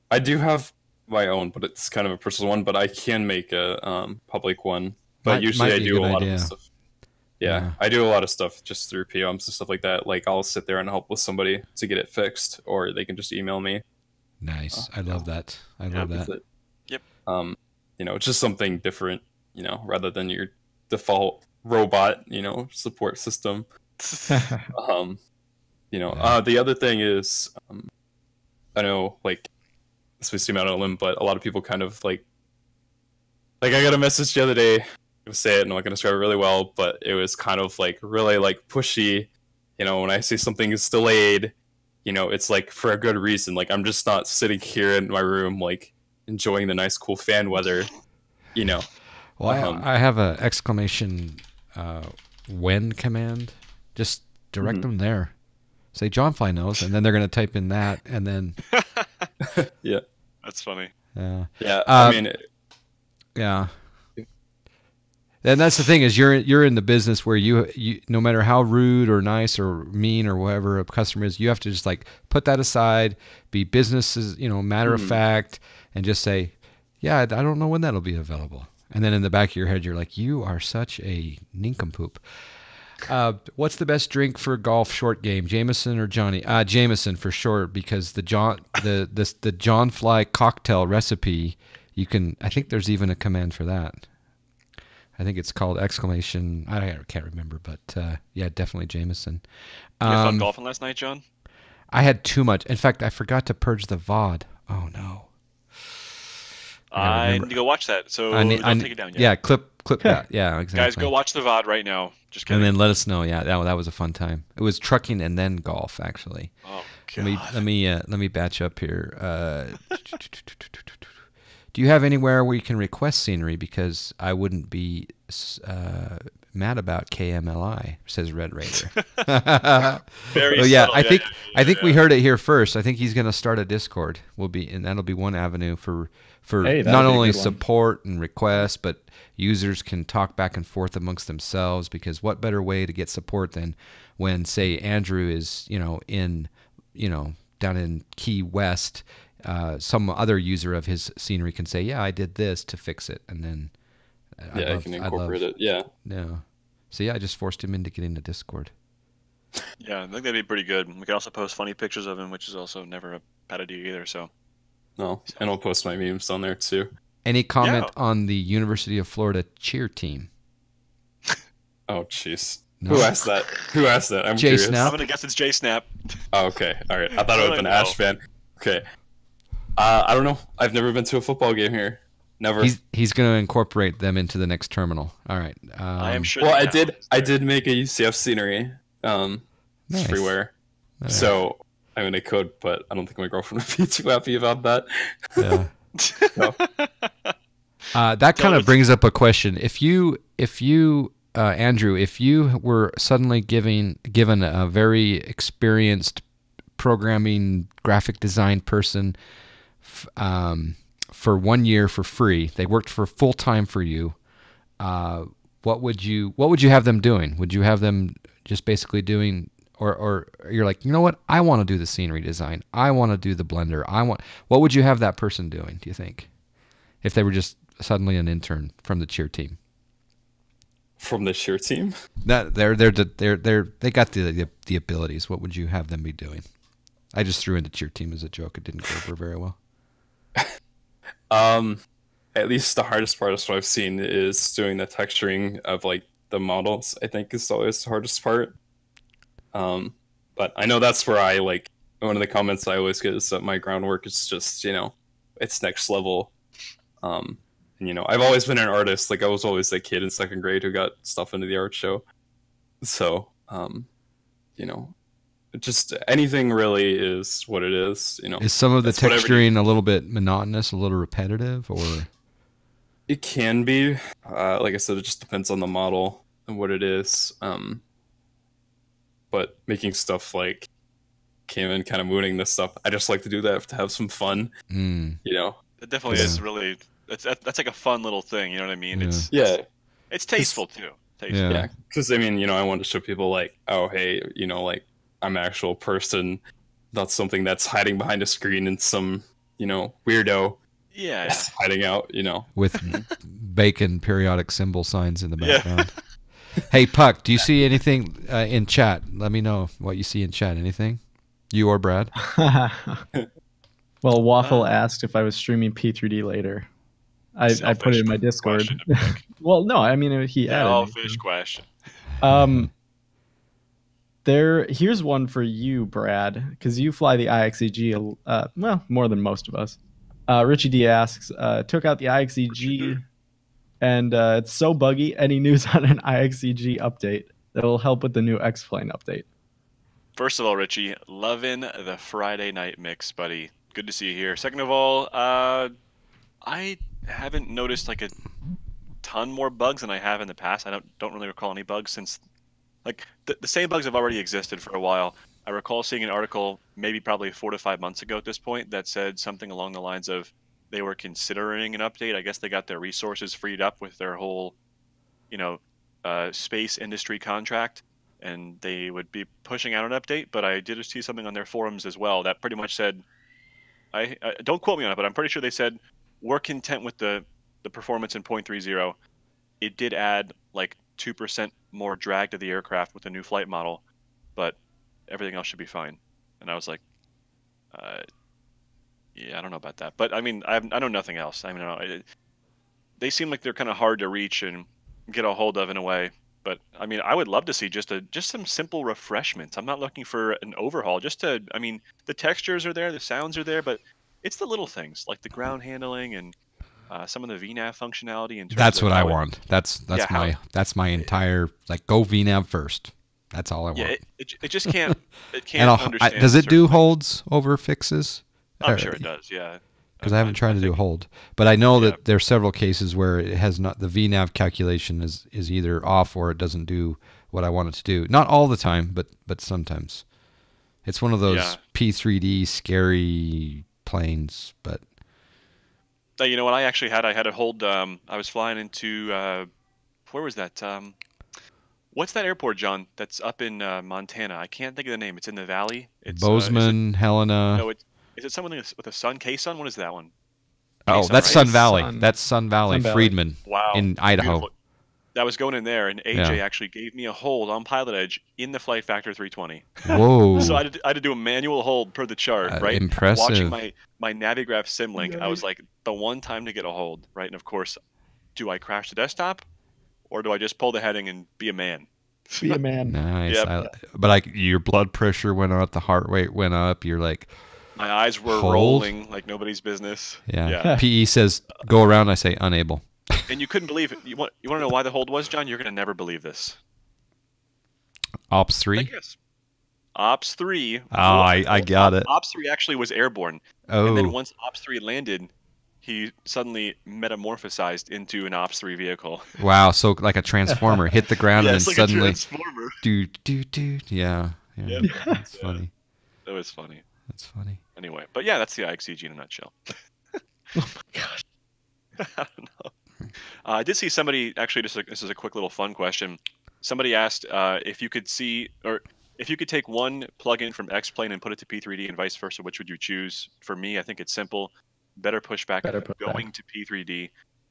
I do have my own, but it's kind of a personal one, but I can make a public one. But usually might I be a do good a lot idea. of stuff. Yeah, I do a lot of stuff just through PMs and stuff like that. Like, I'll sit there and help with somebody to get it fixed, or they can just email me. Nice. I love that. I love with that. it. Yep. It's just something different, rather than your default robot, support system. The other thing is, I know, like, this may seem out on a limb, but a lot of people kind of like I got a message the other day. I'm gonna say it, and I'm not gonna describe it really well, but it was kind of like really like pushy. When I say something is delayed, it's like for a good reason. Like, I'm just not sitting here in my room like enjoying the nice cool fan weather. Well, I have a exclamation when command. Just direct them there. Say John Fly knows, and then they're gonna type in that, and then. Yeah, that's funny. Yeah. Yeah. I mean. Yeah. And that's the thing is you're in the business where you no matter how rude or nice or mean or whatever a customer is, you have to just like put that aside, be business as matter of fact, and just say, yeah, I don't know when that'll be available. And then in the back of your head, you're like, you are such a nincompoop. What's the best drink for golf short game, Jameson or Johnny? Jameson for sure, because the John Fly cocktail recipe, you can. I think there's even a command for that. I think it's called exclamation. I can't remember, but yeah, definitely Jameson. You had fun golfing last night, John? I had too much. In fact, I forgot to purge the VOD. Oh no. I need to go watch that. So don't take it down yet. Yeah, clip that. Yeah, exactly. Guys, go watch the VOD right now. Just kidding. And then let us know. Yeah, that was a fun time. It was trucking and then golf, actually. Oh God. Let me batch up here. Do you have anywhere where you can request scenery? Because I wouldn't be mad about KMLI, says Red Raider. Very well, yeah, subtle. I think we heard it here first. I think he's going to start a Discord. And that'll be one avenue for not only support and requests, but users can talk back and forth amongst themselves. Because what better way to get support than when, say, Andrew is down in Key West. Some other user of his scenery can say, "Yeah, I did this to fix it," and then I can incorporate it. Yeah. So yeah, I just forced him into getting the Discord. Yeah, I think that'd be pretty good. We can also post funny pictures of him, which is also never a bad idea either. So. No, and I'll post my memes on there too. Any comment on the University of Florida cheer team? Oh, jeez. No. Who asked that? I'm Jay curious. Snap? I'm gonna guess it's Jay Snap. Oh, okay. All right. I thought it would have been Ash fan. Okay. I don't know. I've never been to a football game here. Never. He's going to incorporate them into the next terminal. All right. I am sure. Well, I did make a UCF scenery. Nice. Freeware. Nice. So I'm going to code, but I don't think my girlfriend would be too happy about that. Yeah. No. That kind of brings up a question. If you Andrew, if you were suddenly given a very experienced programming graphic design person for 1 year for free, they worked for full time for you, what would you have them doing? Would you have them just basically doing, or you're like, you know what, I want to do the scenery design, I want to do the blender, what would you have that person doing, do you think, if they were just suddenly an intern from the cheer team? From the cheer team? That they got the abilities. What would you have them be doing? I just threw in the cheer team as a joke. It didn't go over very well. At least the hardest part is what I've seen is doing the texturing of like the models. I think is always the hardest part. But I know that's where I like one of the comments I always get is that my groundwork is just it's next level. And, I've always been an artist. Like I was always the kid in second grade who got stuff into the art show. So, just anything really is what it is. Is some of the That's whatever texturing a little bit monotonous, a little repetitive, or? it can be. Like I said, it just depends on the model and what it is. But making stuff like came in kind of mooning this stuff. I just like to do that to have some fun. Mm. It definitely is really. That's like a fun little thing. You know what I mean? Yeah. It's tasteful too. Tasteful. Yeah. Because I mean, I want to show people like, oh hey, like I'm an actual person, not something that's hiding behind a screen and some weirdo Yeah. hiding out. With bacon periodic symbol signs in the background. Hey Puck, do you see anything in chat? Let me know what you see in chat. Anything? You or Brad? Well, Waffle asked if I was streaming P3D later. I put it in my Discord. Well, no, I mean he added. Selfish question. Here's one for you, Brad, because you fly the IXEG. Well, more than most of us. Richie D asks, took out the IXEG, and it's so buggy. Any news on an IXEG update that'll help with the new X-Plane update? First of all, Richie, loving the Friday night mix, buddy. Good to see you here. Second of all, I haven't noticed like a ton more bugs than I have in the past. I don't really recall any bugs since, like, the same bugs have already existed for a while. I recall seeing an article maybe probably 4 to 5 months ago at this point that said something along the lines of they were considering an update. I guess they got their resources freed up with their whole, space industry contract, and they would be pushing out an update. But I did see something on their forums as well that pretty much said, I don't quote me on it, but I'm pretty sure they said we're content with the performance in 0.30. It did add like 2% more drag to the aircraft with the new flight model, but everything else should be fine. And I was like, yeah, I don't know about that. But I mean, I know nothing else. I mean, I don't know. They seem like they're kind of hard to reach and get a hold of in a way. But I mean, I would love to see just some simple refreshments. I'm not looking for an overhaul. I mean, the textures are there, the sounds are there, but it's the little things like the ground handling and some of the VNAV functionality. In terms That's of what I want. That's my entire go VNAV first. That's all I want. Yeah, it just can't. It can't understand. Does it do things. holds over fixes? I'm sure it does. Yeah. Because I haven't tried to do hold, but I know that there are several cases where it has not. The VNAV calculation is either off or it doesn't do what I want it to do. Not all the time, but sometimes. It's one of those P3D scary planes, but. You know what? I had a hold. I was flying into where was that? What's that airport, John? That's up in Montana. I can't think of the name. It's in the valley. It's Bozeman, Helena. No, is it someone with a sun? K-Sun? What is that one? Oh, K-Sun, that's right? Sun Valley. That's Sun Valley. Friedman. Wow. In Idaho. Beautiful. That was going in there, and AJ actually gave me a hold on Pilot Edge in the Flight Factor 320. Whoa. So I had to do a manual hold per the chart, right? Impressive. Watching my Navigraph Simlink, I was like, the one time to get a hold, right? And of course, do I crash the desktop, or do I just pull the heading and be a man? Be a man. Nice. Yep. But your blood pressure went up, the heart rate went up. You're like, my eyes were hold? Rolling like nobody's business. Yeah. PE says go around. I say unable. And you couldn't believe it. You want to know why the hold was, John? You're going to never believe this. Ops 3? Ops 3. Oh, I got it. Ops 3 actually was airborne. Oh. And then once Ops 3 landed, he suddenly metamorphosized into an Ops 3 vehicle. Wow, so like a transformer hit the ground and then like suddenly a transformer. Yeah. Yep. That's funny. That was funny. That's funny. Anyway, but yeah, that's the IXEG in a nutshell. Oh my gosh. I don't know. I did see somebody actually. This is a quick little fun question. Somebody asked if you could take one plugin from X-Plane and put it to P3D and vice versa. Which would you choose? For me, I think it's simple. Better pushback going to P3D,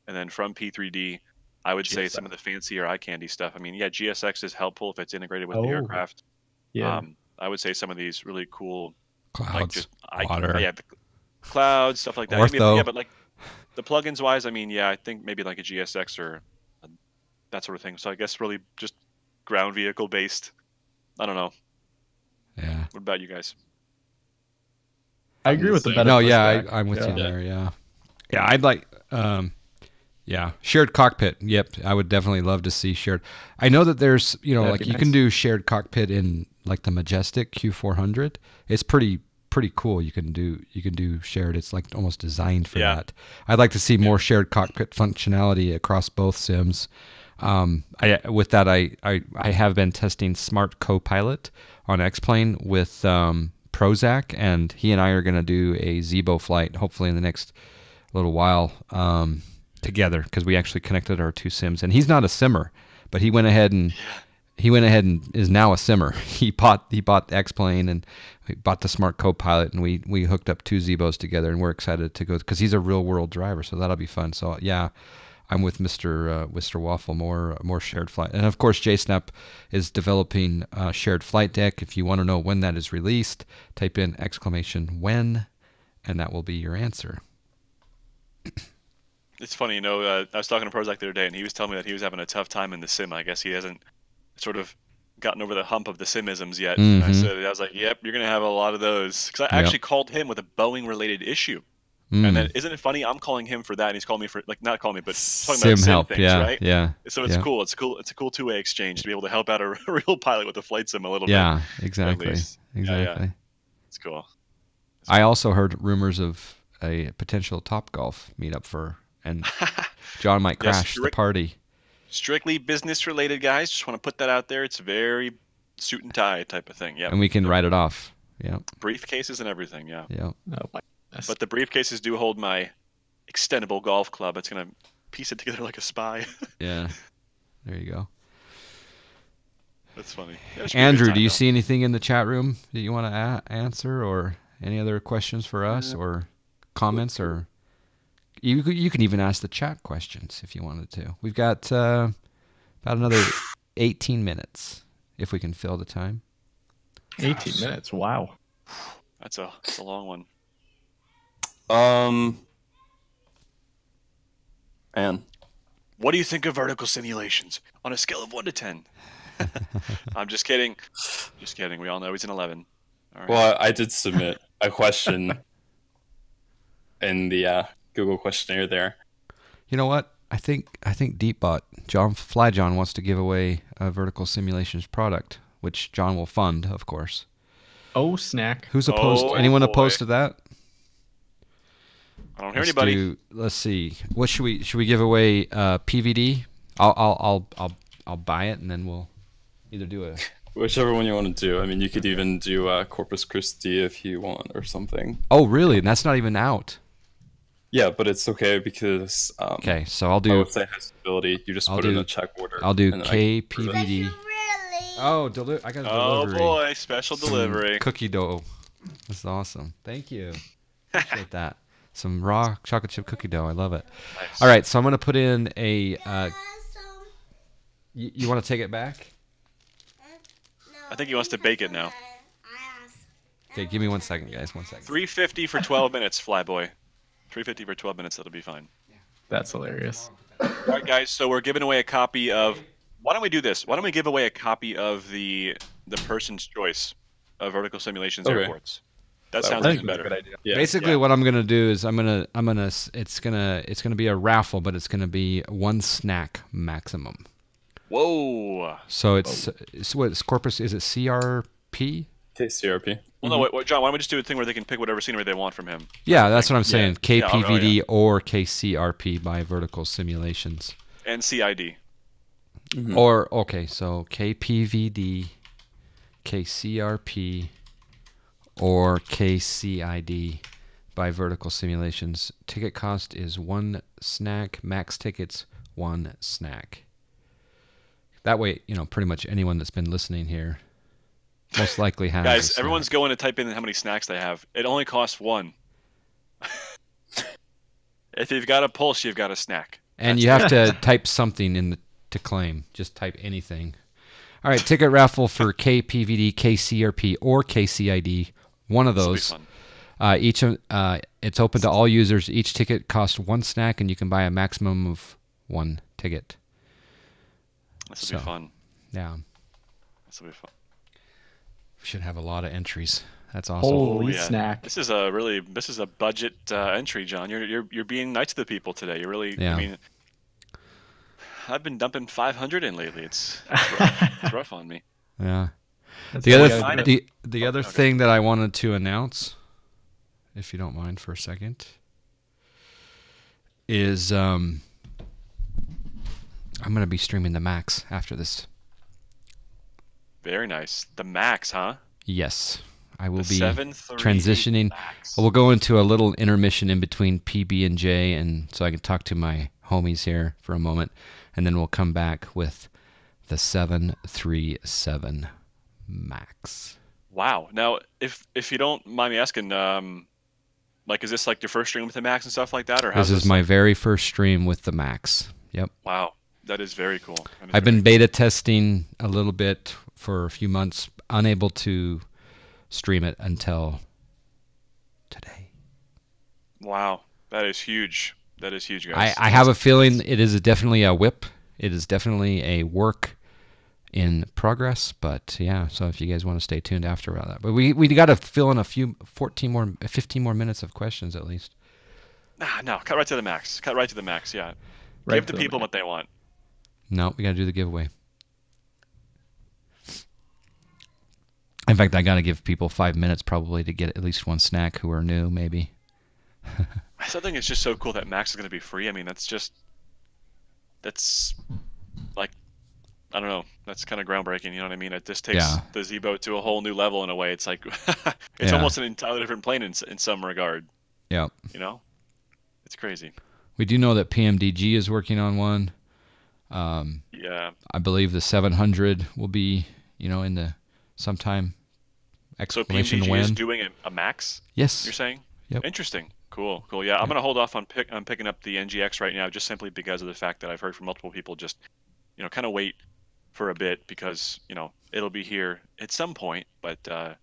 and then from P3D, I would say some of the fancier eye candy stuff. I mean, yeah, GSX is helpful if it's integrated with the aircraft. Yeah. I would say some of these really cool clouds, like just water, the clouds, stuff like that. Ortho. Yeah, but like the plugins wise, I mean, yeah, I think maybe like a GSX or that sort of thing. So I guess really just ground vehicle based. I don't know. Yeah. What about you guys? I agree with the better. No, pushback. I'm with you there. Yeah. Yeah, I'd like. Shared cockpit. Yep, I would definitely love to see shared. I know that there's, like you can do shared cockpit in like the Majestic Q400. It's pretty cool. You can do shared. It's like almost designed for Yeah. that. I'd like to see more shared cockpit functionality across both sims. With that, I have been testing Smart Copilot on X-Plane with Prozac, and he and I are going to do a Zibo flight hopefully in the next little while together, because we actually connected our two sims. And he's not a simmer, but he went ahead and is now a simmer. He bought the X-Plane and we bought the Smart Copilot, and we hooked up two Zibos together, and we're excited to go because he's a real world driver, so that'll be fun. So yeah, I'm with Mr. Waffle, more shared flight. And of course, JSnap is developing a shared flight deck. If you want to know when that is released, type in !when, and that will be your answer. It's funny, I was talking to Prozac the other day, and he was telling me that he was having a tough time in the sim. I guess he hasn't sort of gotten over the hump of the simisms yet. Mm-hmm. And I was like, yep, you're going to have a lot of those. Because I actually called him with a Boeing-related issue. And then, isn't it funny? I'm calling him for that, and he's calling me for, like, not calling me, but talking about sim help. things, right? Yeah. So it's cool. It's a cool two-way exchange to be able to help out a real pilot with a flight sim a little bit. Yeah, exactly. Yeah. It's cool. I also heard rumors of a potential Topgolf meetup and John might crash the party. Strictly business-related, guys. Just want to put that out there. It's very suit and tie type of thing. Yeah. And we can write it off. Yeah. Briefcases and everything. Yeah. Yeah. Oh my goodness. But the briefcases do hold my extendable golf club. It's gonna piece it together like a spy. Yeah. There you go. That's funny. Andrew, do you see anything in the chat room that you want to answer, or any other questions for us, or comments, or you can even ask the chat questions if you wanted to. We've got about another 18 minutes if we can fill the time. 18 minutes. Wow. That's a long one. Man, what do you think of vertical simulations on a scale of 1 to 10? I'm just kidding. Just kidding. We all know he's an 11. All right. Well, I did submit a question in the Google questionnaire there. You know what? I think DeepBot, John wants to give away a Vertical Simulations product, which John will fund, of course. Oh, snack. Who's opposed? Anyone opposed to that? I don't hear anybody. Let's see. What should we give away? PVD. I'll buy it, and then we'll either do a whichever one you want to do. I mean, you could even do Corpus Christi if you want, or something. Oh, really? And that's not even out. Yeah, but it's okay because okay, so I'll do. I would say accessibility. You just put it in a check order. I'll do KPVD. Oh, I got a delivery. Oh boy, special delivery. Cookie dough. That's awesome. Thank you. Appreciate that. Some raw chocolate chip cookie dough. I love it. Nice. All right, so I'm gonna put in a. You want to take it back? I think he wants to bake it now. Okay, give me 1 second, guys. 1 second. $3.50 for 12 minutes, Flyboy. $3.50 for 12 minutes. That'll be fine. That's hilarious. All right, guys. So we're giving away a copy of. Why don't we do this? Why don't we give away a copy of the person's choice of Vertical Simulations Airports? That sounds even better. Good idea. Yeah. Basically, what I'm gonna do is it's gonna be a raffle, but it's gonna be 1 snack maximum. Whoa. So it's what Corpus, is it CRP? KCRP. Well, no, wait, John. Why don't we just do a thing where they can pick whatever scenery they want from him? Yeah, that's what I'm saying. Yeah. KPVD or KCRP by Vertical Simulations. And CID. Mm-hmm. Or okay, so KPVD, KCRP, or KCID by Vertical Simulations. Ticket cost is 1 snack. Max tickets 1 snack. That way, pretty much anyone that's been listening here most likely has. Guys, everyone's going to type in how many snacks they have. It only costs 1. If you've got a pulse, you've got a snack. And you have to type something to claim. Just type anything. All right, ticket raffle for KPVD, KCRP, or KCID. One of those. It's open to all users. Each ticket costs 1 snack, and you can buy a maximum of 1 ticket. This will be fun. Yeah. This will be fun. We should have a lot of entries. That's awesome. Holy snack! This is a budget entry, John. You're being nice to the people today. You're really. Yeah. I mean, I've been dumping 500 in lately. It's rough. It's rough on me. Yeah. That's The all we other gotta do. the other okay. thing that I wanted to announce, if you don't mind for a second, is I'm going to be streaming the Max after this. Very nice. The Max, huh? Yes, I will The be 738 transitioning. Max. We'll go into a little intermission in between PB&J, and so I can talk to my homies here for a moment, and then we'll come back with the 737 Max. Wow. Now, if you don't mind me asking, like, is this like your first stream with the Max and stuff like that, or how's This is my like... very first stream with the Max. Yep. Wow, that is very cool. That is I've been very beta testing a little bit for a few months, unable to stream it until today. cool. Wow, that is huge. That is huge, guys. I have a feeling it is definitely a whip. It is definitely a work in progress, but yeah, so if you guys want to stay tuned after that. But we got to fill in a few 15 more minutes of questions at least. No, cut right to the Max. Cut right to the Max, yeah. Right Give to the the people Max. what they want. No, we got to do the giveaway. In fact, I got to give people 5 minutes probably to get at least one snack who are new, maybe. I still think it's just so cool that Max is going to be free. I mean, that's like, I don't know. That's kind of groundbreaking. You know what I mean? It just takes Yeah. the Z-boat to a whole new level in a way. It's like it's Yeah. almost an entirely different plane in some regard. Yeah. You know, it's crazy. We do know that PMDG is working on one. Yeah. I believe the 700 will be, in the sometime. So Exclamation PMDG when. is doing a Max. Yes. You're saying? Yep. Interesting. Cool. Yeah, I'm gonna hold off on picking up the NGX right now, just simply because of the fact that I've heard from multiple people just, kind of wait for a bit because it'll be here at some point. But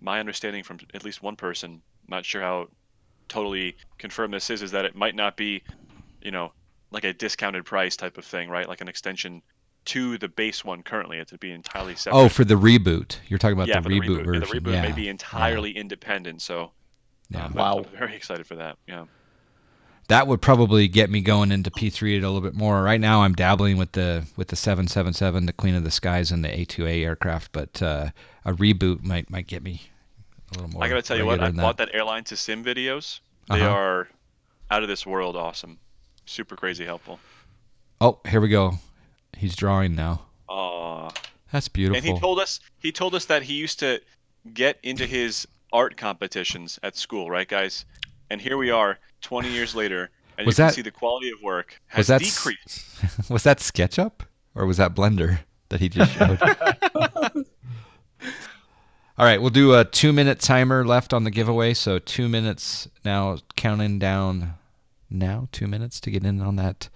my understanding from at least one person, not sure how totally confirmed this is that it might not be, like a discounted price type of thing, right? Like an extension to the base one currently. It would be entirely separate. Oh, for the reboot. You're talking about yeah, the for reboot version. Yeah, the reboot may be entirely independent. So. Yeah. Wow. I'm very excited for that. Yeah. That would probably get me going into P3 a little bit more. Right now, I'm dabbling with the 777, the Queen of the Skies, and the A2A aircraft. But a reboot might get me a little more. I gotta tell you what, I regular bought than that airline to sim videos. They Uh-huh. are out of this world awesome. Super crazy helpful. Oh, here we go. He's drawing now. Aw. That's beautiful. And he told us that he used to get into his art competitions at school, right, guys? And here we are, 20 years later, and Was you can that- see the quality of work was has that decreased. was that SketchUp or was that Blender that he just showed? All right, we'll do a 2-minute timer left on the giveaway. So 2 minutes now, counting down now. 2 minutes to get in on that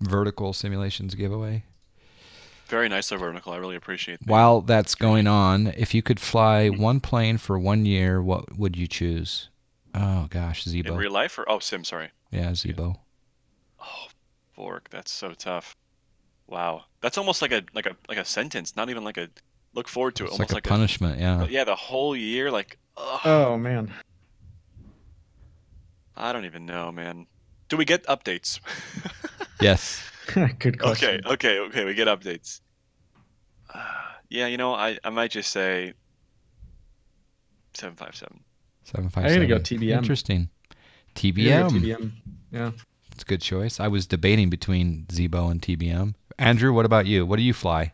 Vertical Simulations giveaway. Very nice, Vertical. I really appreciate that. While that's going on, if you could fly one plane for 1 year, what would you choose? Oh gosh, In Zebo. real life or sim? Sorry. Yeah, Zebo. Oh, fork. That's so tough. Wow. That's almost like a sentence. Not even like a look forward to it. It's Almost like a punishment. Yeah. yeah, the whole year. Like, ugh, Oh man. I don't even know, man. Do we get updates? Yes. Good question. Okay. We get updates. Yeah, I might just say 757. 757. I'm gonna go TBM. Interesting. I'm gonna go TBM. TBM. Yeah. It's a good choice. I was debating between Zebo and TBM. Andrew, what about you? What do you fly?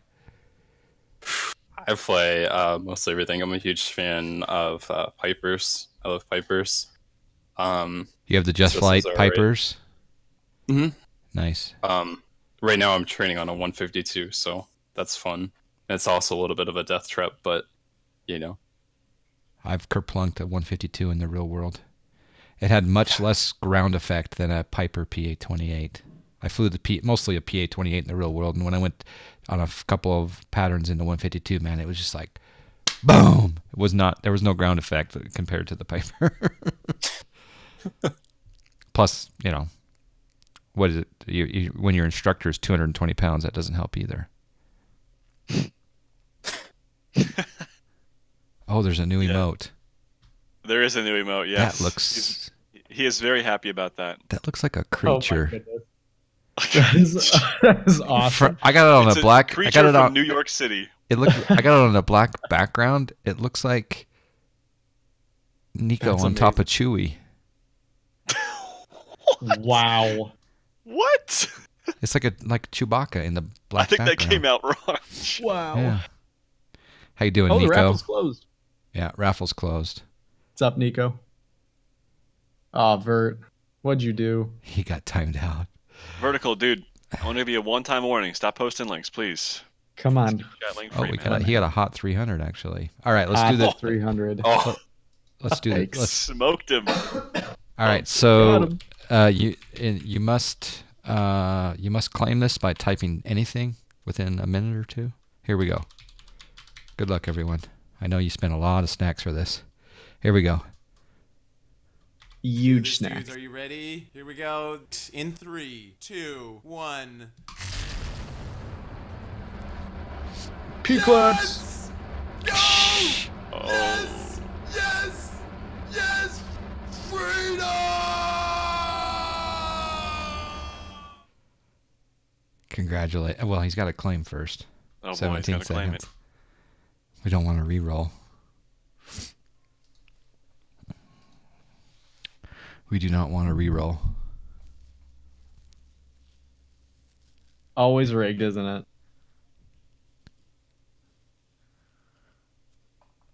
I play mostly everything. I'm a huge fan of Pipers. I love Pipers. You have the Just Systems Flight are right. Pipers. Mhm. Nice. Right now I'm training on a 152, so that's fun. And it's also a little bit of a death trap, but I've kerplunked a 152 in the real world. It had much less ground effect than a Piper PA-28. I flew mostly a PA-28 in the real world, and when I went on a couple of patterns in the 152, man, it was just like, boom! There was no ground effect compared to the Piper. Plus, what is it? When your instructor is 220 pounds, that doesn't help either. Oh, there's a new Yeah. emote. There is a new emote. Yes. That looks. He is very happy about that. That looks like a Oh my creature. goodness. That is awesome. I got it on It's a black. I creature got it from on. New York City. It looks. I got it on a black background. It looks like Nico That's on top of Chewie. Wow. What? It's like Chewbacca in the I black think background. that came out wrong. Wow. Yeah. How you doing, Oh, the Nico? raffle's closed. Yeah, Raffle's closed. What's up, Nico? Oh, Vert. What'd you do? He got timed out. Vertical, dude. I want to give you a one-time warning. Stop posting links, please. Come on. Chat link Oh, free, he got a hot 300 actually. All right, let's do Hot this. 300. Oh, Let's do Yikes. this. Smoked him. All right, Got so him. you must claim this by typing anything within a minute or two. Here we go. Good luck, everyone. I know you spent a lot of snacks for this. Here we go. Huge snack. Dudes, are you ready? Here we go. In 3, 2, 1. P-claps. Yes! Go! Oh. Yes! Yes! Yes! Freedom! Congratulate. Well, he's got to claim first. Oh boy, he's 17 got to claim it. seconds. We don't want to re-roll. We do not want to re-roll. Always rigged, isn't it?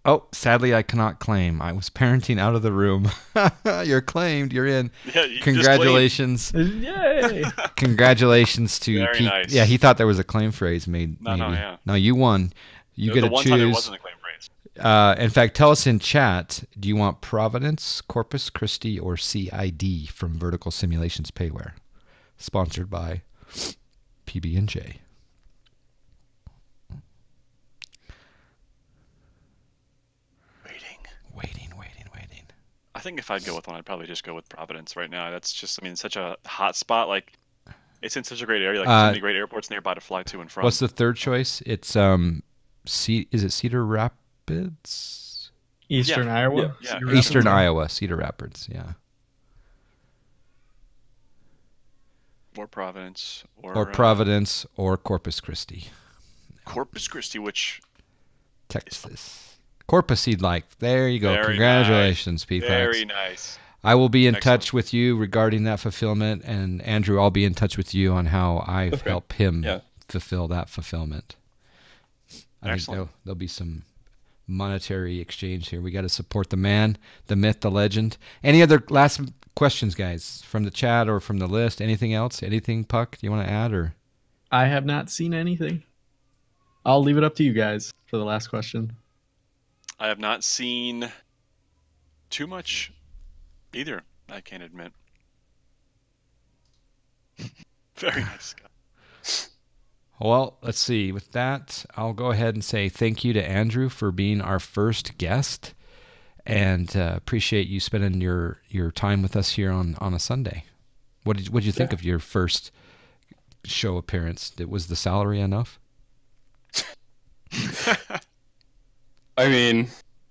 Oh, sadly, I cannot claim. I was parenting out of the room. You're claimed. You're in. Yeah, you Congratulations. Yay! Congratulations to Very Pete. nice. Yeah, he thought there was a claim phrase made. No, maybe. yeah. No, you won. You The get to one time it choose. wasn't a claim phrase. In fact, tell us in chat, do you want Providence, Corpus Christi, or CID from Vertical Simulations Payware? Sponsored by PB&J. Waiting. I think if I'd go with one, I'd probably just go with Providence right now. That's just, I mean, such a hot spot. Like, it's in such a great area. Like, so many great airports nearby to fly to and from. What's the third choice? It's is it Cedar Rapids? Eastern Iowa? Yeah. Eastern Iowa, Cedar Rapids, yeah. Or Providence. Or Providence or Corpus Christi, Corpus Christi, which... Texas. Corpus he'd like. There you go. Very Congratulations, P. Very nice. I will be in Excellent. touch with you regarding that fulfillment, and Andrew, I'll be in touch with you on how I help him fulfill that fulfillment. I Excellent. think there'll be some monetary exchange here. We got to support the man, the myth, the legend. Any other last questions, guys, from the chat or from the list? Anything else? Anything, Puck, you want to add? Or I have not seen anything. I'll leave it up to you guys for the last question. I have not seen too much either, I can't admit. Very nice. Well, let's see. With that, I'll go ahead and say thank you to Andrew for being our first guest, and appreciate you spending your time with us here on a Sunday. What did you think of your first show appearance? Was the salary enough? I mean,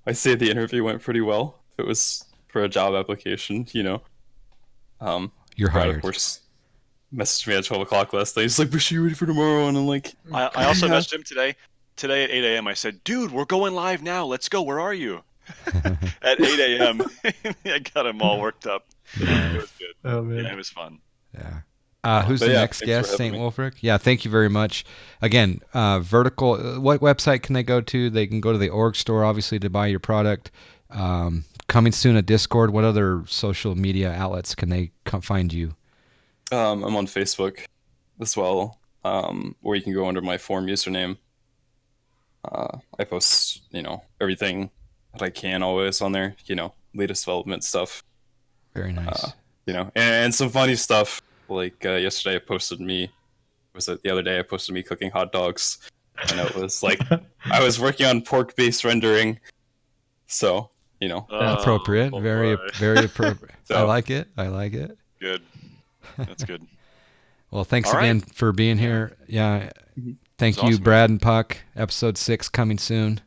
I say the interview went pretty well. If it was for a job application, you know. You're Brad, hired. of course, messaged me at 12 o'clock last night. He's like, "But are you ready for tomorrow?" And I'm like, I also messaged him today. Today at 8 a.m. I said, "Dude, we're going live now. Let's go. Where are you?" At 8 a.m. I got him all worked up. It was good. Oh, man. Yeah, it was fun. Yeah. Who's But the yeah, next thanks guest, for St. having me. Wolfric? Yeah, thank you very much. Again, Vertical, what website can they go to? They can go to the org store, obviously, to buy your product. Coming soon at Discord. What other social media outlets can they find you? I'm on Facebook as well, where you can go under my forum username. I post, everything that I can always on there, latest development stuff, Very nice. and some funny stuff. Like yesterday, the other day I posted me cooking hot dogs, and it was like I was working on pork-based rendering, so Appropriate. Oh, Very, boy. very appropriate. So- I like it. Good. That's good. Well, thanks All right. again for being here. Yeah. Thank It's you, awesome. Brad and Puck. Episode 6 coming soon.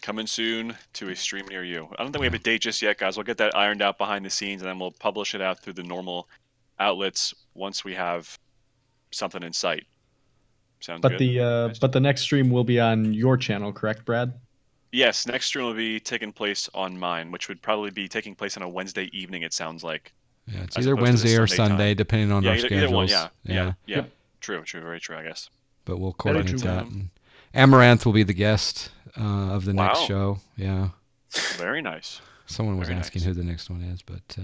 Coming soon to a stream near you. I don't think we have a date just yet, guys. We'll get that ironed out behind the scenes, and then we'll publish it out through the normal outlets once we have something in sight. Sounds But good. the next stream will be on your channel, correct, Brad? Yes, next stream will be taking place on mine, which would probably be taking place on a Wednesday evening, it sounds like. Yeah, it's as either opposed to the Wednesday or Sunday Sunday, time. depending on Yeah, our either one, schedules. yeah. Yep. True, very true, I guess. But we'll Very coordinate true. that. And Amaranth will be the guest of the next Wow. show. Yeah. Very nice. Someone was Very asking nice. who the next one is, but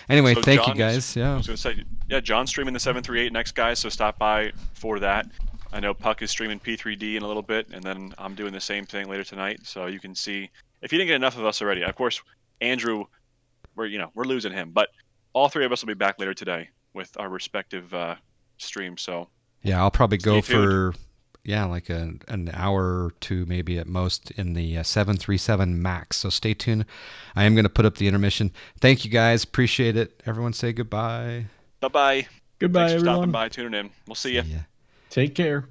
anyway, So thank you John guys. I Yeah. was going to say, yeah, John's streaming the 738 next, guys, so stop by for that. I know Puck is streaming P3D in a little bit, and then I'm doing the same thing later tonight, so you can see. If you didn't get enough of us already, of course, Andrew, we're losing him, but all three of us will be back later today with our respective streams. So Yeah, I'll probably go Stay tuned. for like an hour or two maybe at most in the 737 Max. So stay tuned. I am going to put up the intermission. Thank you guys. Appreciate it. Everyone say goodbye. bye-bye. Goodbye, Thanks for stopping everyone. by, tuning in. We'll see you. See ya. Take care.